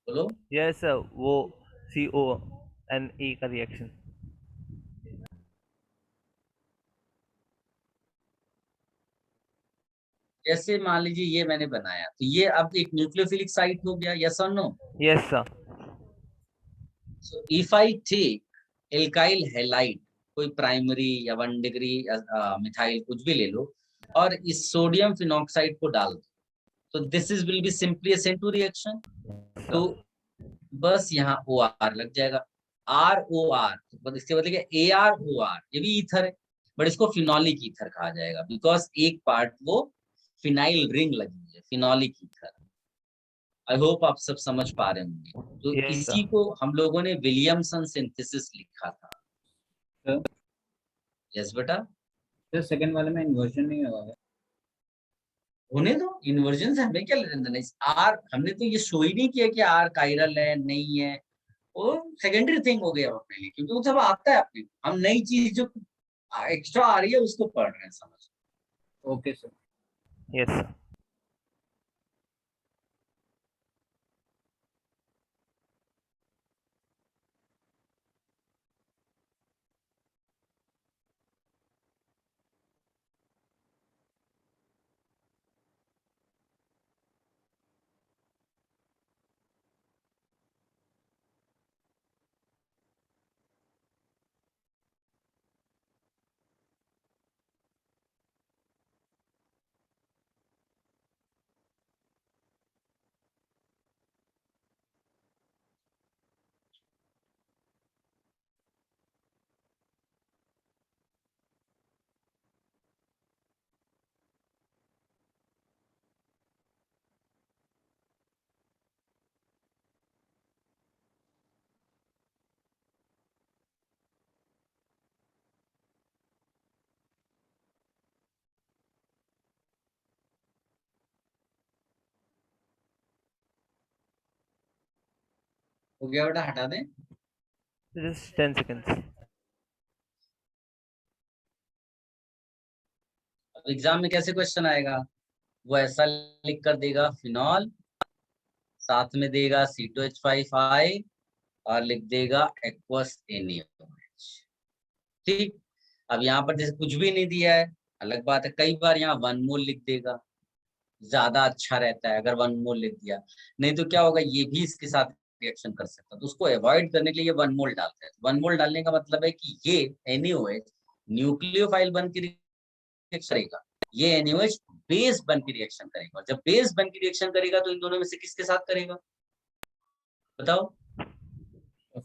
बोलो। यस सर, वो CONA का रिएक्शन। जैसे मान लीजिए ये मैंने बनाया, तो ये अब एक न्यूक्लियोफिलिक साइट हो गया, यस और no? Yes sir. So if I take alkyl halide, कोई प्राइमरी या 1 डिग्री मिथाइल कुछ भी ले लो, और इस सोडियम फिनॉक्साइड को डाल दो, तो this is will be simply SN2 reaction. तो बस यहाँ OR लग जाएगा, ROR, तो इसके बदले क्या AROR, ये भी ईथर है, बट इसको फिनॉलिक ईथर कहा जाएगा, बिकॉज एक पार्ट वो फिनाइल रिंग लगी है, फिनॉलिक ईथर। आई होप आप सब समझ पा रहे होंगे। तो Yes, इसी sir. को हम लोगों ने विलियमसन सिंथेसिस लिखा था। सर यस बेटा, सर सेकंड वाले में इन्वर्जन नहीं हुआ है। होने दो, इन्वर्जन से हमें क्या लेना देना। आर हमने तो ये शो ही नहीं किया कि आर कायरल है नहीं है, वो सेकेंडरी थिंग हो गया अपने लिए, क्योंकि वो सब आता है अपने। हम नई चीज जो एक्स्ट्रा आ रही है उसको पढ़ रहे हैं, समझ। Okay sir. Yes sir. हो गया बेटा, हटा दें। Just 10 seconds. अब एग्जाम में कैसे क्वेश्चन आएगा, वो ऐसा लिख कर देगा फिनॉल, साथ में देगा C2H5I और लिख देगा एक्वस NaOH। ठीक, अब यहाँ पर जैसे कुछ भी नहीं दिया है, अलग बात है, कई बार यहाँ 1 मोल लिख देगा, ज्यादा अच्छा रहता है अगर 1 मोल लिख दिया। नहीं तो क्या होगा, ये भी इसके साथ रिएक्शन कर सकता है, तो उसको अवॉइड करने के लिए 1 मोल डालते हैं। 1 मोल डालने का मतलब है कि ये NaOH न्यूक्लियोफाइल बन के रिएक्शन करेगा, ये NaOH बेस बन के रिएक्शन करेगा। जब बेस बन के रिएक्शन करेगा तो इन दोनों में से किसके साथ करेगा, बताओ?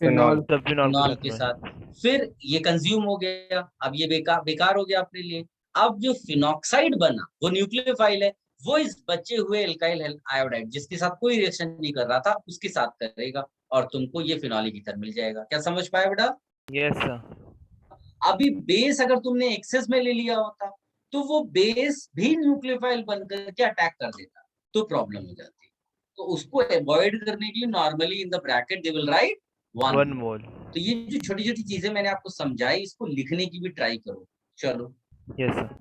फिनॉल। तब फिनॉल फिनॉल के के साथ साथ। में। फिर ये कंज्यूम हो गया, अब ये बेकार हो गया अपने लिए। अब जो फिनॉक्साइड बना वो न्यूक्लियोफाइल है, वो इस बचे हुए एल्काइल आयोडाइड जिसके साथ कोई रिएक्शन नहीं कर रहा था उसके साथ करेगा, और तुमको ये फिनॉलिक ईथर मिल जाएगा। क्या समझ पाया बेटा? Yes sir. अभी बेस अगर तुमने एक्सेस में ले लिया होता तो वो बेस भी न्यूक्लियोफाइल बनकर के अटैक कर देता, तो प्रॉब्लम हो जाती। तो उसको अवॉइड करने के लिए normally in the bracket they will write 1 1 मोल। मोल। तो ये जो छोटी छोटी चीजें मैंने आपको समझाई, इसको लिखने की भी ट्राई करो। चलो, यस सर।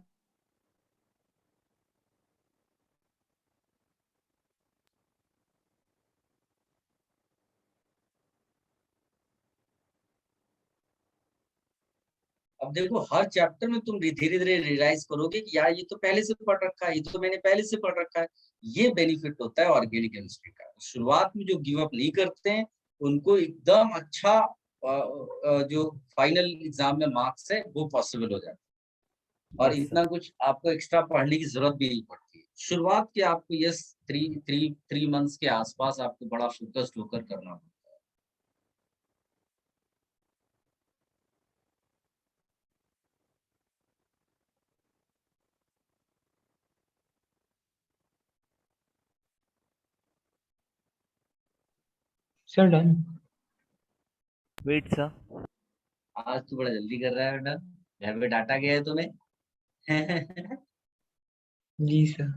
अब देखो हर चैप्टर में तुम धीरे धीरे रियलाइज करोगे कि यार ये तो पहले से पढ़ रखा है, ये तो मैंने पहले से पढ़ रखा है। ये बेनिफिट होता है ऑर्गेनिक केमिस्ट्री का। शुरुआत में जो गिव अप नहीं करते हैं उनको एकदम अच्छा जो फाइनल एग्जाम में मार्क्स है वो पॉसिबल हो जाता है, और यस इतना सर। कुछ आपको एक्स्ट्रा पढ़ने की जरूरत भी नहीं पड़ती है। शुरुआत के आपको यस 3 मंथ्स के आसपास आपको बड़ा फोकस्ड होकर करना होगा। Sir done. Wait sir. आज तो बड़ा जल्दी कर रहा है बेटा, घर पे डाटा गया है तुम्हें? जी सर।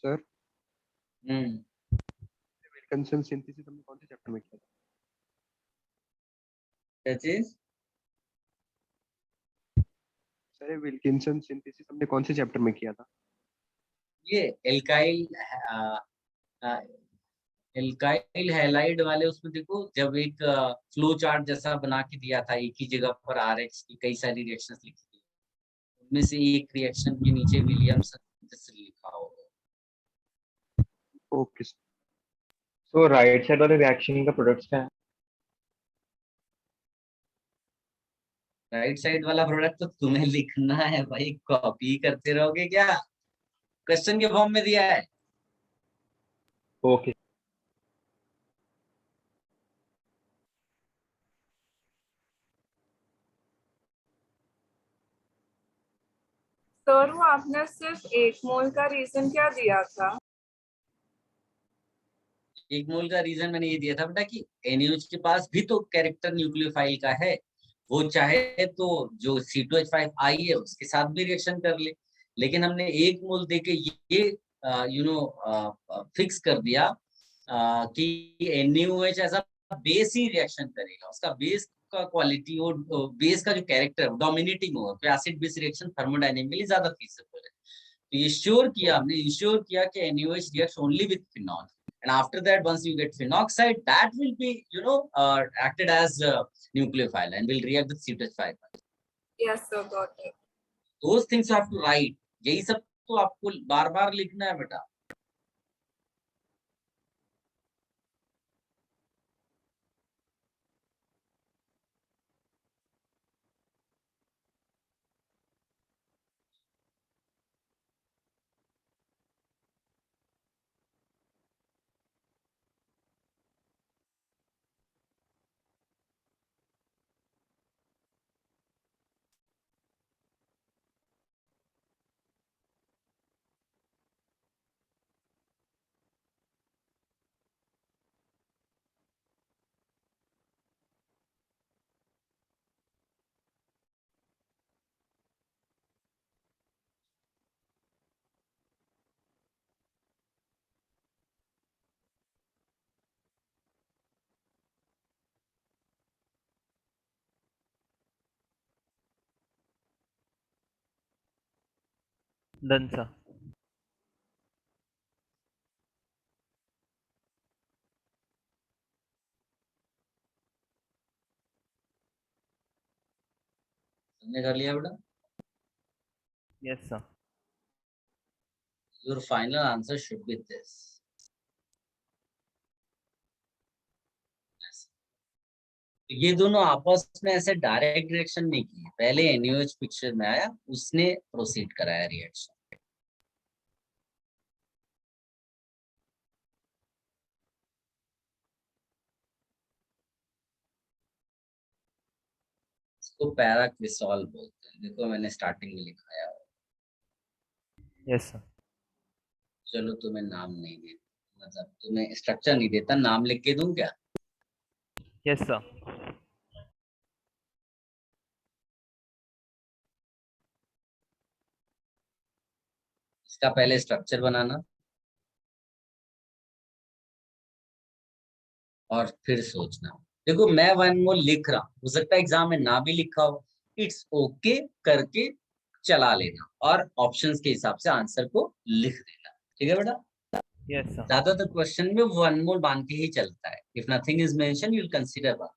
सर हम्म, विल्किंसन सिंथेसिस हमने कौन से चैप्टर में किया था? क्या चीज? सर विल्किंसन सिंथेसिस हमने कौन से चैप्टर में किया था? ये एल्काइल एल्काइल हैलाइड वाले, उसमें देखो जब एक फ्लो चार्ट जैसा बना के दिया था, एक ही जगह पर RH की कई सारी रिएक्शंस लिखी थी, उनमें से एक रिएक्शन के नीचे विलियम्स लिखा होगा। Okay sir. तो राइट साइड वाले रिएक्शन का प्रोडक्ट्स क्या है? राइट साइड वाला प्रोडक्ट तो तुम्हें लिखना है भाई, कॉपी करते रहोगे क्या? क्वेश्चन के फॉर्म में दिया है। ओके। सर वो आपने सिर्फ 1 मोल का रीजन क्या दिया था? 1 मोल का रीजन मैंने ये दिया था बेटा कि NaOH के पास भी तो कैरेक्टर न्यूक्लियोफाइल का है, वो चाहे तो जो C2H5I है उसके साथ भी रिएक्शन कर ले, लेकिन हमने 1 मोल देके ये फिक्स कर दिया कि NaOH ऐसा बेस ही रिएक्शन करेगा, उसका बेस का क्वालिटी और बेस का जो कैरेक्टर डोमिनेटिंग होगा, तो एसिड बेस रिएक्शन थर्मोडायनेमिकली ज्यादा फीसिबल है। तो ये श्योर किया हमने, इंश्योर किया कि NaOH reacts only with phenol, and after that once you get phenoxide that will be acted as nucleophile and will react with C2H5. Yes sir, got it. Those things you have to write, यही सब तो आपको बार बार लिखना है बेटा। Done सा। तुमने कर लिया बेटा? Yes sir. Your final answer should be this. ये दोनों आपस में ऐसे डायरेक्ट रिएक्शन नहीं किए, पहले NaOH पिक्चर में आया, उसने प्रोसीड कराया रिएक्शन। इसको पैराक्रिसॉल बोलते हैं, देखो मैंने स्टार्टिंग में लिखाया। Yes sir. चलो तुम्हें नाम नहीं देता, मतलब तुम्हें स्ट्रक्चर नहीं देता, नाम लिख के दूं क्या? Yes sir. इसका पहले स्ट्रक्चर बनाना और फिर सोचना। देखो मैं 1 मोल लिख रहा हूँ, हो सकता है एग्जाम में ना भी लिखा हो, इट्स ओके करके चला लेना और ऑप्शंस के हिसाब से आंसर को लिख देना। ठीक है बेटा? Yes sir. ज्यादातर क्वेश्चन में 1 मोल बांध के ही चलता है। If nothing is mention you will consider 1।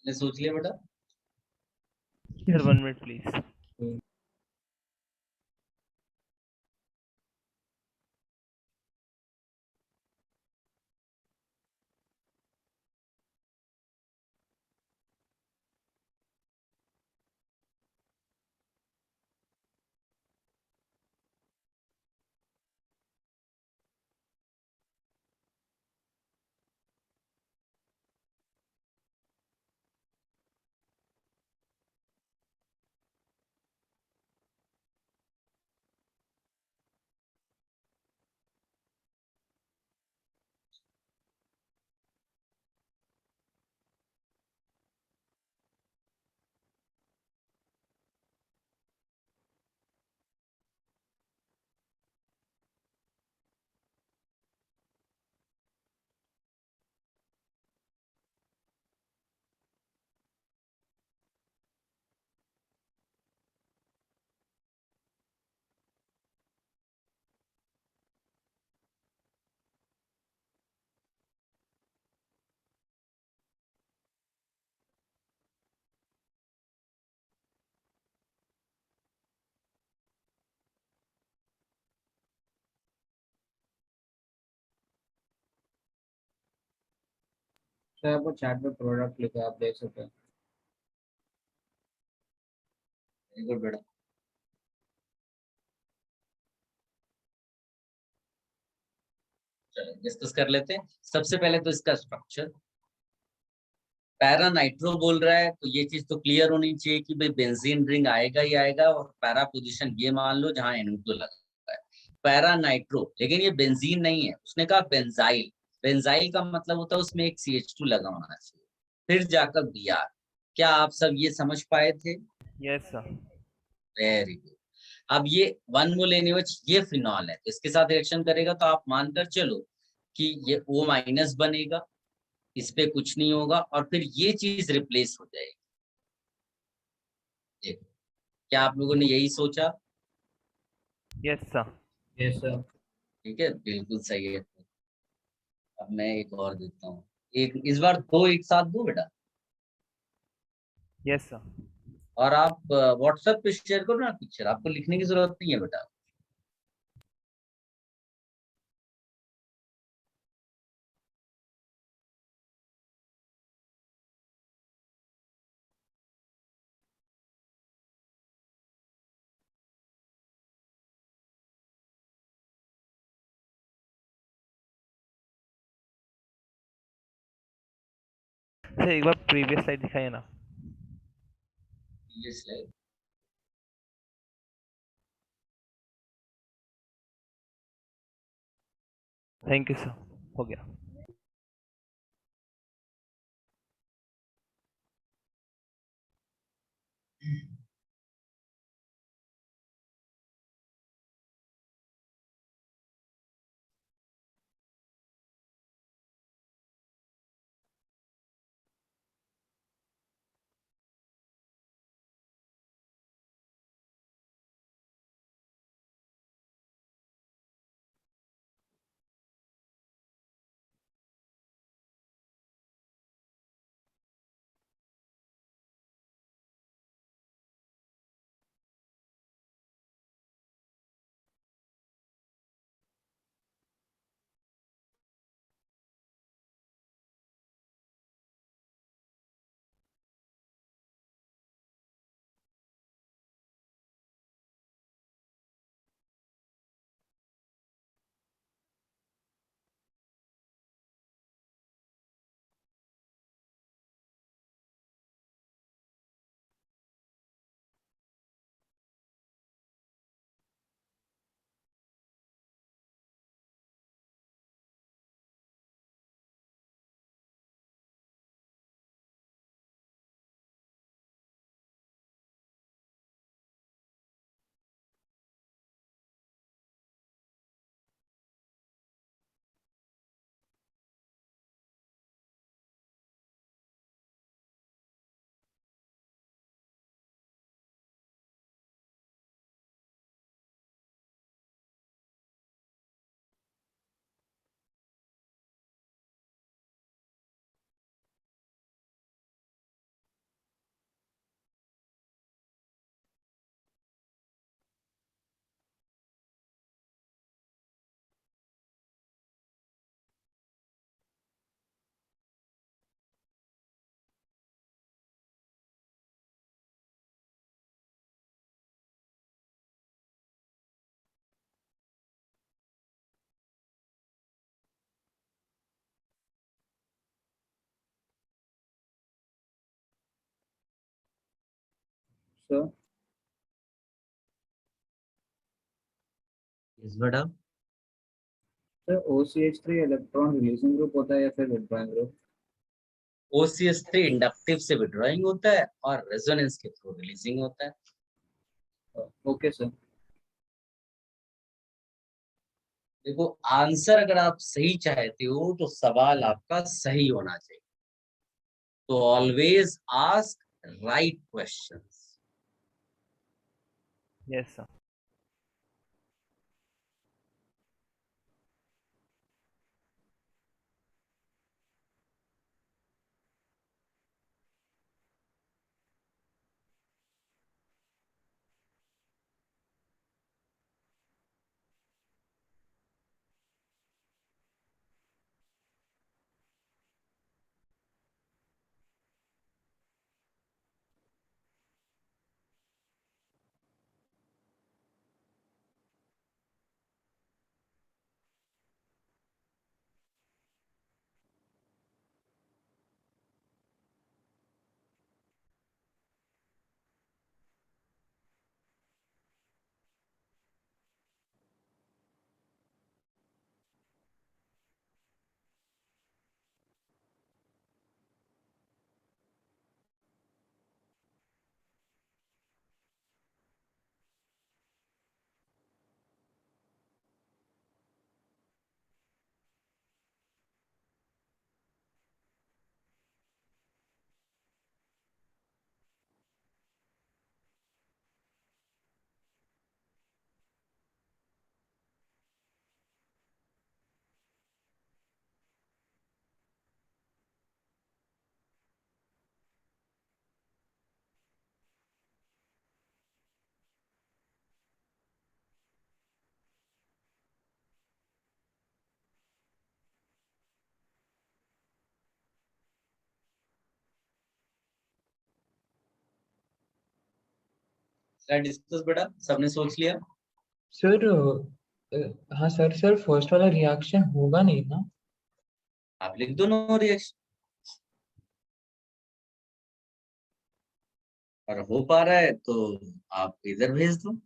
ने सोच लिया बेटा? Sir 1 minute please. सर आपको चैट पे प्रोडक्ट लिखा है, आप देख सकते हैं। वेरी गुड बेटा। चलो डिस्कस कर लेते हैं। सबसे पहले तो इसका स्ट्रक्चर, पैरा नाइट्रो बोल रहा है तो ये चीज तो क्लियर होनी चाहिए कि भाई बेंजीन रिंग आएगा ही आएगा, और पैरा पोजीशन ये मान लो जहां NO2 लगा है, पैरा नाइट्रो। लेकिन ये बेंजीन नहीं है, उसने कहा बेंजाइल। बेंजाइल का मतलब होता है उसमें एक CH2 लगा होना चाहिए, फिर जाकर Br। क्या आप सब ये समझ पाए थे? Yes sir. Very good. अब ये 1 मोल NaOH ये फिनॉल है, तो इसके साथ रिएक्शन करेगा तो आप मानकर चलो कि ये O- बनेगा, इस पे कुछ नहीं होगा, और फिर ये चीज रिप्लेस हो जाएगी। देखो, क्या आप लोगों ने यही सोचा? Yes sir. Yes sir. ठीक है, बिल्कुल सही है। अब मैं एक और देता हूँ, एक इस बार दो एक साथ दो बेटा। Yes sir. और आप व्हाट्सएप पे शेयर करो ना पिक्चर, आपको लिखने की जरूरत नहीं है बेटा। सर एक बार प्रीवियस स्लाइड दिखाइए ना। ये slide। थैंक यू सर, हो गया। सर इस बेटा sir OCH3 electron releasing group होता है या फिर विड्रॉइंग ग्रुप? OCH3 इंडक्टिव से विड्रॉइंग होता है और रेजोनेंस के थ्रू रिलीजिंग होता है। Okay sir. देखो, आंसर अगर आप सही चाहते हो तो सवाल आपका सही होना चाहिए। तो always ask right questions. Yes sir. Discuss बेटा, सबने सोच लिया? सर हाँ सर, फर्स्ट वाला रिएक्शन होगा नहीं ना? आप लिख दो नो रिएक्शन, और हो पा रहा है तो आप इधर भेज दो।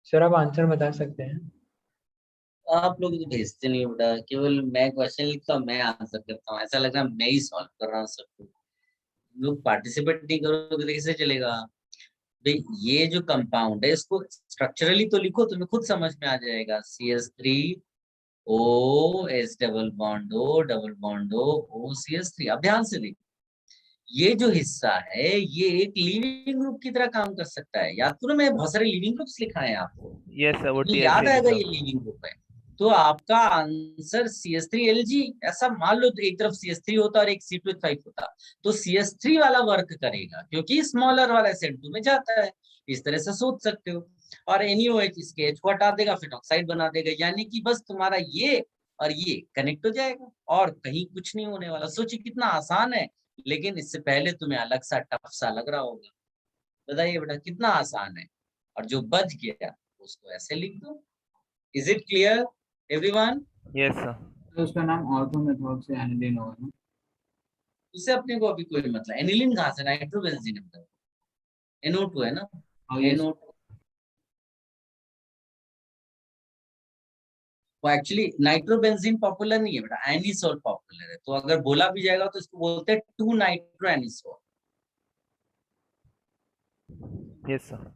सर आप आंसर बता सकते हैं? आप लोग तो भेजते नहीं हो बेटा, केवल मैं क्वेश्चन लिखता हूँ, मैं आंसर करता हूँ, ऐसा लग रहा है मैं ही सॉल्व कर रहा हूँ सब कुछ। लोग पार्टिसिपेट नहीं करोगे तो कैसे चलेगा? भाई ये जो कंपाउंड है इसको स्ट्रक्चरली तो लिखो, तुम्हें खुद समझ में आ जाएगा। CH3O H double bond O CH3। अब ध्यान से देखो, ये जो हिस्सा है ये एक लिविंग ग्रुप की तरह काम कर सकता है। याद करो, मैं बहुत सारे लिविंग ग्रुप्स लिखा है आपको, यस सर, वो तो याद TF3 आएगा सर। ये लिविंग ग्रुप है। तो आपका आंसर CH3Lg, ऐसा मान लो तो एक तरफ CH3 होता और एक C2H5 होता, तो CH3 वाला वर्क करेगा क्योंकि स्मॉलर वाला SN2 में जाता है। इस तरह से सोच सकते हो। और NaOH इसके H को हटा देगा, फिर ऑक्साइड बना देगा, यानी कि बस तुम्हारा ये और ये कनेक्ट हो जाएगा और कहीं कुछ नहीं होने वाला। सोचिए कितना आसान है, लेकिन इससे पहले तुम्हें अलग सा टफ सा लग रहा होगा। बताइए बेटा कितना आसान है, और जो बच गया उसको ऐसे लिख दो। Is it clear everyone? Yes sir. तो उसका नाम ऑर्थो मेथड से एनिलीन होगा ना? उससे अपने को अभी कोई मतलब, एनिलीन कहाँ से? नाइट्रोबेंजीन है बेटा, NO2 है ना, और ये NO2। वो एक्चुअली नाइट्रोबेंजीन पॉपुलर नहीं है बेटा, एनिसोल पॉपुलर है। तो अगर बोला भी जाएगा तो इसको बोलते हैं 2 नाइट्रो एनिसोल। Yes sir.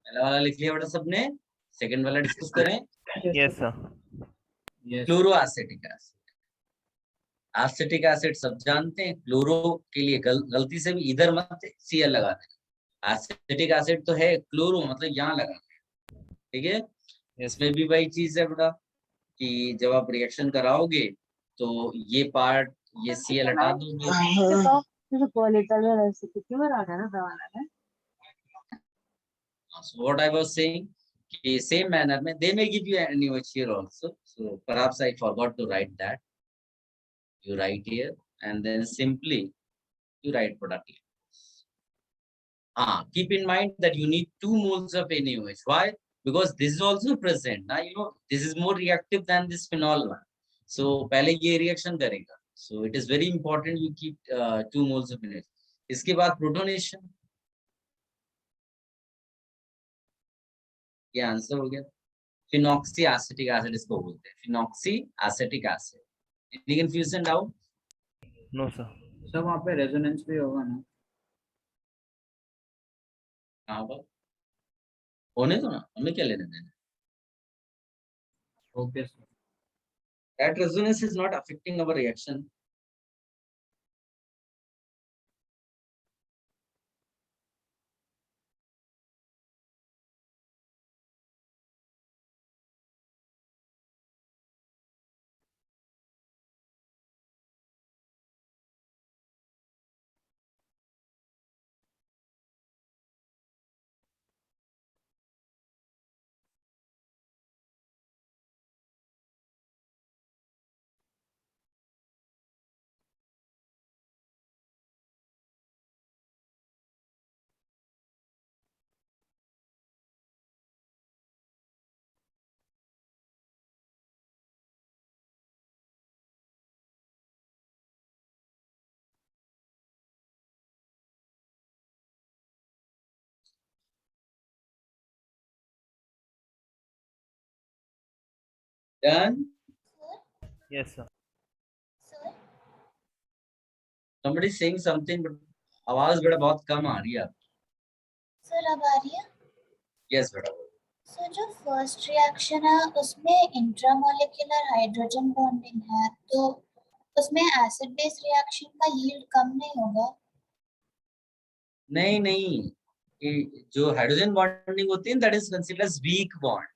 पहला वाला लिख लिया बेटा सबने, सेकंड वाला डिस्कस करें। Yes sir. Yes chloro acetic acid, acetic acid सब जानते हैं। क्लोरो के लिए गलती से भी इधर मत Cl लगा देना। एसिटिक एसिड तो है, क्लोरो मतलब यहाँ लगाना, ठीक है। यस इसमें भी वही चीज है बेटा कि जब आप रिएक्शन कराओगे तो ये पार्ट, ये Cl हटा दोगे। So what I was saying, कि same manner में they may give you an NaOH here also. So perhaps I forgot to write that. You write here and then simply you write product. Keep in mind that you need 2 moles of NaOH. Why? Because this is also present. Now you know this is more reactive than this phenol one. So पहले ये reaction करेगा. So it is very important you keep 2 moles of NaOH. इसके बाद protonation, ये answer हो गया। Phenoxy acetic acid इसको बोलते हैं, phenoxy acetic acid. Any confusion doubt? No sir. सब वहाँ पे रेजोनेंस भी होगा ना? कहाँ पर होने दो ना, हमें क्या लेने देना। Okay sir. That resonance is not affecting our reaction. Done. Yes sir. Somebody saying something, but आवाज बेटा बहुत कम आ रही है। सर अब आ रही है? यस बेटा। सर जो फर्स्ट रिएक्शन है उसमें इंट्रामोलिकुलर हाइड्रोजन बॉन्डिंग है, तो उसमें एसिड बेस रिएक्शन का यील्ड कम नहीं होगा? नहीं नहीं, जो हाइड्रोजन बॉन्डिंग होती है that is considered as weak bond.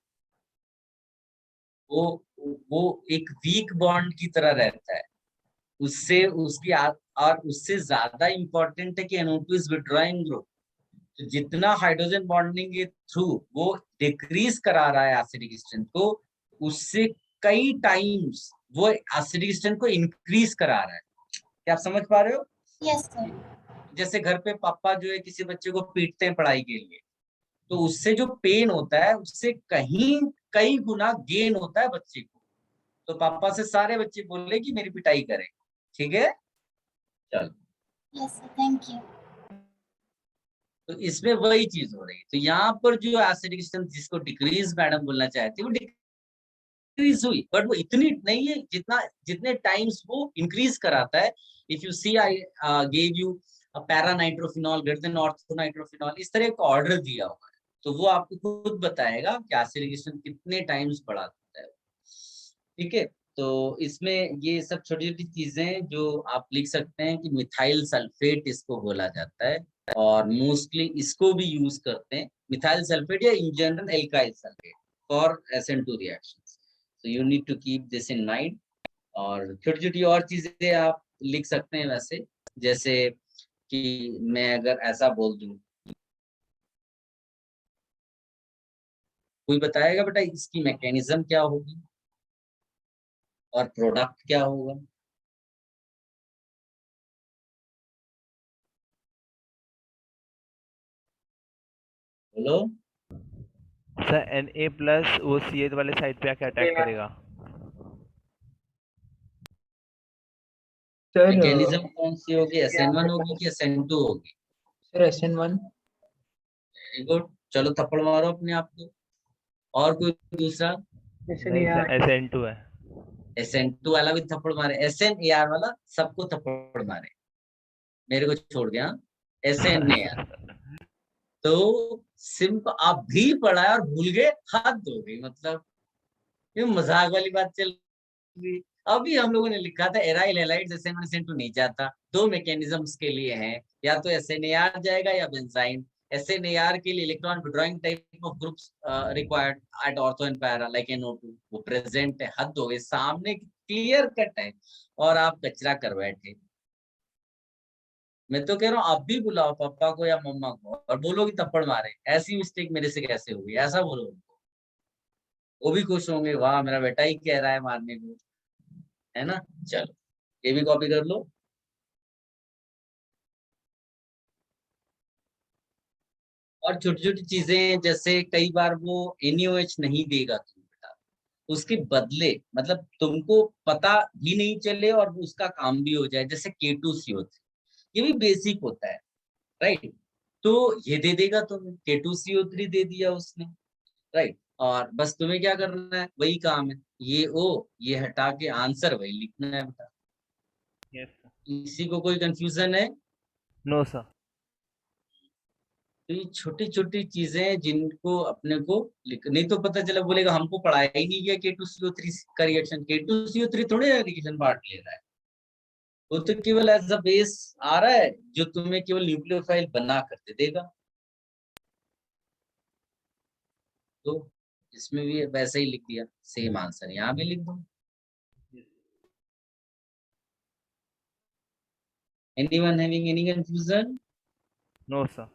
वो एक वीक बॉन्ड की तरह रहता है। उससे उसकी और उससे ज्यादा इंपॉर्टेंट है कि NO2 इज विथड्रॉइंग ग्रुप। तो जितना हाइड्रोजन बॉन्डिंग के थ्रू वो डिक्रीज करा रहा है एसिडिक स्ट्रेंथ को, उससे कई टाइम्स वो एसिडिक स्ट्रेंथ को इंक्रीज करा रहा है। क्या आप समझ पा रहे हो? Yes sir. जैसे घर पे पापा जो है किसी बच्चे को पीटते हैं पढ़ाई के लिए, तो उससे जो पेन होता है उससे कहीं कई गुना गेन होता है बच्चे को। तो पापा से सारे बच्चे बोले कि मेरी पिटाई करें, ठीक है? चलो। Yes sir, thank you. तो इसमें वही चीज हो रही है। तो यहाँ पर जो एसिडिक स्ट्रेंथ जिसको डिक्रीज मैडम बोलना चाहती है, वो डिक्रीज हुई, बट वो इतनी नहीं है जितने टाइम्स वो इंक्रीज कराता है। If you see I gave you para nitrophenol greater than ortho nitrophenol, इस तरह का ऑर्डर दिया हुआ है, तो वो आपको खुद बताएगा कि एसिडिक स्ट्रेंथ कितने टाइम्स बढ़ाता है। ठीक है, तो इसमें ये सब छोटी छोटी चीजें जो आप लिख सकते हैं कि मिथाइल सल्फेट इसको बोला जाता है, और मोस्टली इसको भी यूज करते हैं, मिथाइल सल्फेट या in general alkyl sulphate for SN2 reactions. So you need to keep this in mind. और छोटी छोटी और चीजें आप लिख सकते हैं वैसे, जैसे कि मैं अगर ऐसा बोल दूं, कोई बताएगा बेटा इसकी मैकेनिज्म क्या होगी और प्रोडक्ट क्या होगा? बोलो। सर Na+ वो CH वाले साइड पे आके अटैक करेगा। सर मैकेनिज्म कौन सी होगी? SN1 होगी कि SN2 होगी? Sir SN1। गुड, चलो थप्पड़ मारो अपने आप को। और कोई दूसरा? नहीं सर SN2 है। SN2 वाला भी थप्पड़ मारे, SNAR वाला सबको थप्पड़ मारे, मेरे को छोड़ गया। SNAR तो सिंप आप भी पढ़ा है और भूल गए, हाथ धो गई, मतलब ये मजाक वाली बात चल रही। अभी हम लोगों ने लिखा था एराइल हैलाइड्स SN1 SN2 नहीं जाता, दो मैकेनिज्म्स के लिए हैं, या तो SNAR जाएगा या बेंजाइन। SNAR के लिए electron withdrawing type of groups required at ortho and para like NO2, वो प्रेजेंट है, हद हो गई, सामने क्लियर कट है, और आप कचरा कर बैठे। मैं तो कह रहा हूँ आप भी बुलाओ पापा को या मम्मा को और बोलो कि थप्पड़ मारे, ऐसी मिस्टेक मेरे से कैसे हुई, ऐसा बोलो उनको, वो भी खुश होंगे, वाह मेरा बेटा ही कह रहा है मारने को, है ना? चलो ये भी कॉपी कर लो। और छोटी छोटी चीजें, जैसे कई बार वो NaOH नहीं देगा तुम बेटा, उसके बदले मतलब तुमको पता भी नहीं चले और उसका काम भी हो जाए, जैसे K2CO3, ये भी बेसिक होता है, राइट? तो ये दे देगा तुम्हें, K2CO3 दे दिया उसने, राइट? और बस तुम्हें क्या करना है, वही काम है, ये हटा के आंसर वही लिखना है बेटा। Yes sir. किसी को कोई कंफ्यूजन है? No sir. तो ये छोटी छोटी चीजें जिनको अपने को नहीं तो पता चला बोलेगा हमको पढ़ाया ही नहीं गया K2CO3 का रिएक्शन। K2CO3 थोड़े रिएक्शन पार्ट ले रहा है, वो तो केवल एज अ बेस आ रहा है जो तुम्हें केवल न्यूक्लियोफाइल बना कर दे देगा। तो इसमें भी वैसे ही लिख दिया, सेम आंसर यहाँ भी लिख दो। Anyone having any confusion? No sir.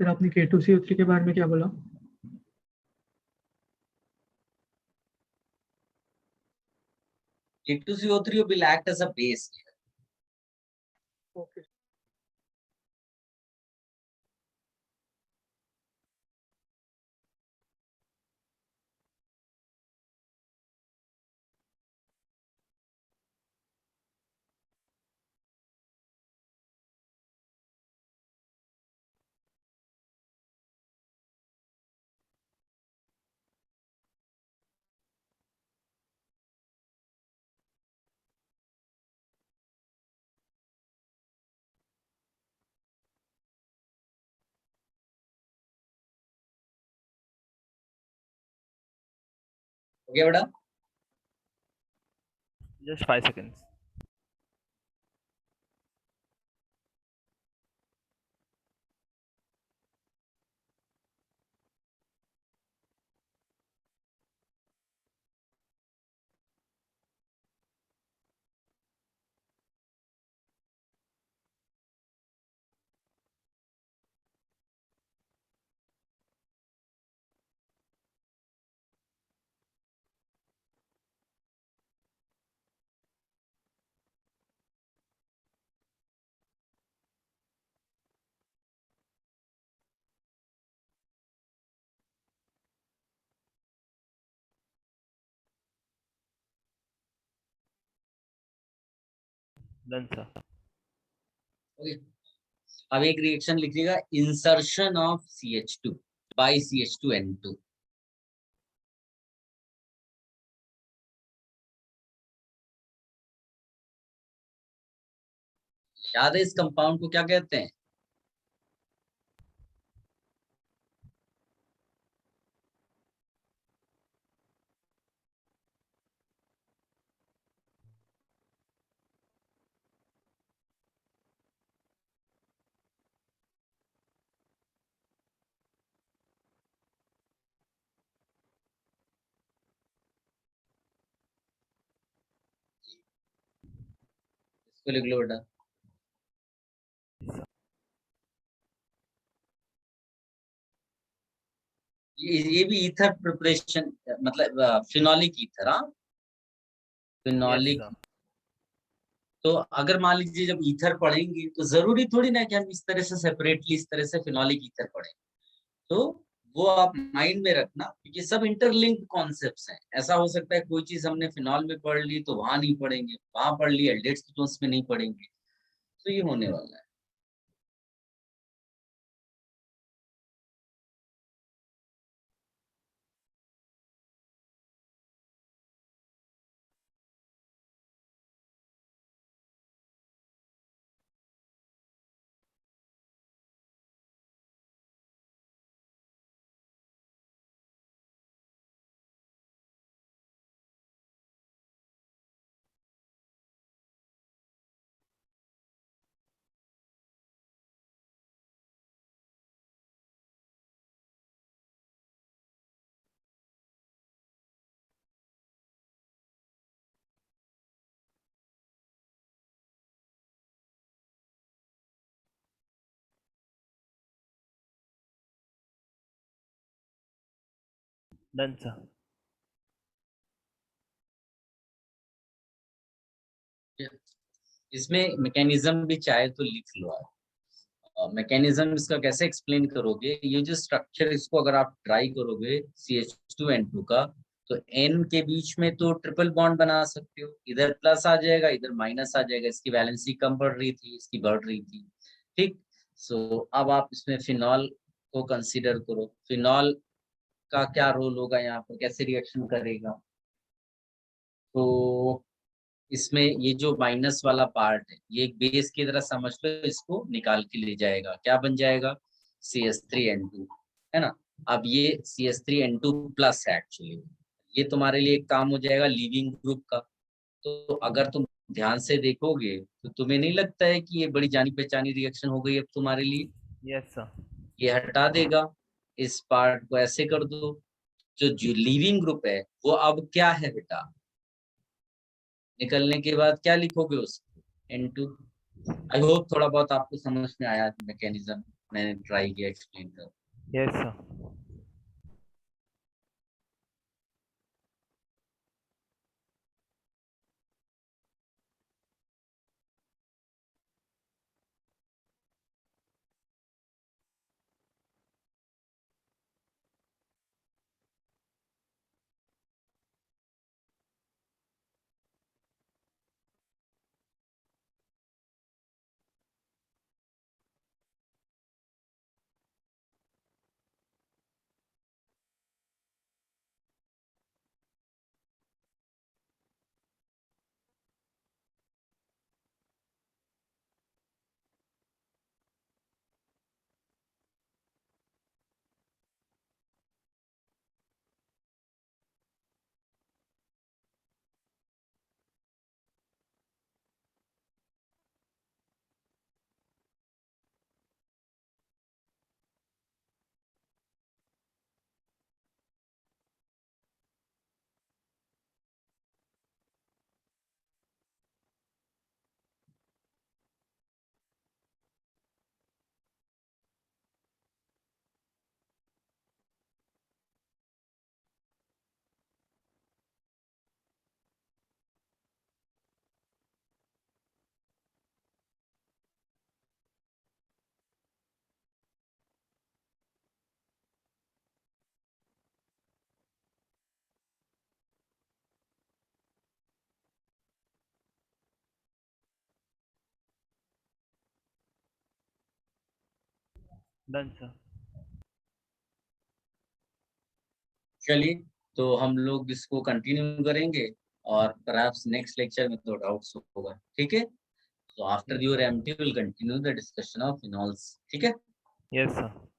फिर आपने K2CO3 के बारे में क्या बोला? K2CO3 will act as a base here. Okay. हो गया बेटा? Just 5 seconds. Done, sir. Okay, अब एक रिएक्शन लिखिएगा, insertion of CH2 bye CH2N2। याद है इस कंपाउंड को क्या कहते हैं? इसको लिख लो बेटा। ये भी ईथर प्रिपरेशन, मतलब फिनोलिक ईथर। हाँ, फिनोलिक। Yes, sir. तो अगर मान लीजिए जब ईथर पढ़ेंगे तो जरूरी थोड़ी ना कि हम इस तरह से सेपरेटली इस तरह से फिनोलिक ईथर पढ़ें। तो वो आप माइंड में रखना, क्योंकि सब इंटरलिंक्ड कॉन्सेप्ट्स हैं। ऐसा हो सकता है कोई चीज हमने फिनॉल में पढ़ ली तो वहां नहीं पढ़ेंगे, वहां पढ़ ली एल्डेट्स कीटोन्स में नहीं पढ़ेंगे। तो ये होने वाला है। Done, sir. इसमें मैकेनिज्म भी चाहे तो लिख लो आप। मैकेनिज्म इसका कैसे एक्सप्लेन करोगे? ये जो स्ट्रक्चर, इसको अगर आप ट्राई करोगे CH2N2 का, तो N के बीच में तो ट्रिपल बॉन्ड बना सकते हो। इधर प्लस आ जाएगा, इधर माइनस आ जाएगा। इसकी वैलेंसी कम बढ़ रही थी, इसकी बढ़ रही थी। ठीक। सो अब आप इसमें फिनॉल को कंसीडर करो। फिनॉल का क्या रोल होगा यहाँ पर, कैसे रिएक्शन करेगा? तो इसमें ये जो माइनस वाला पार्ट है, ये एक बेस की तरह समझ लो, इसको निकाल के ले जाएगा। क्या बन जाएगा? CH3N2, है ना। अब ये CH3N2 प्लस है एक्चुअली। ये तुम्हारे लिए एक काम हो जाएगा लीविंग ग्रुप का। तो अगर तुम ध्यान से देखोगे तो तुम्हें नहीं लगता है कि ये बड़ी जानी पहचानी रिएक्शन हो गई अब तुम्हारे लिए? Yes, sir. ये हटा देगा, इस पार्ट को ऐसे कर दो। जो लीविंग ग्रुप है वो अब क्या है बेटा? निकलने के बाद क्या लिखोगे उसको? N2। आई होप थोड़ा बहुत आपको समझ में आया मैकेनिज्म। मैंने ट्राई किया एक्सप्लेन कर। Yes sir. Done sir. चलिए, तो हम लोग इसको कंटिन्यू करेंगे और perhaps नेक्स्ट लेक्चर में तो डाउट्स होगा, ठीक है? So after your MT, we'll continue the discussion of phenols, ठीक है? Yes sir.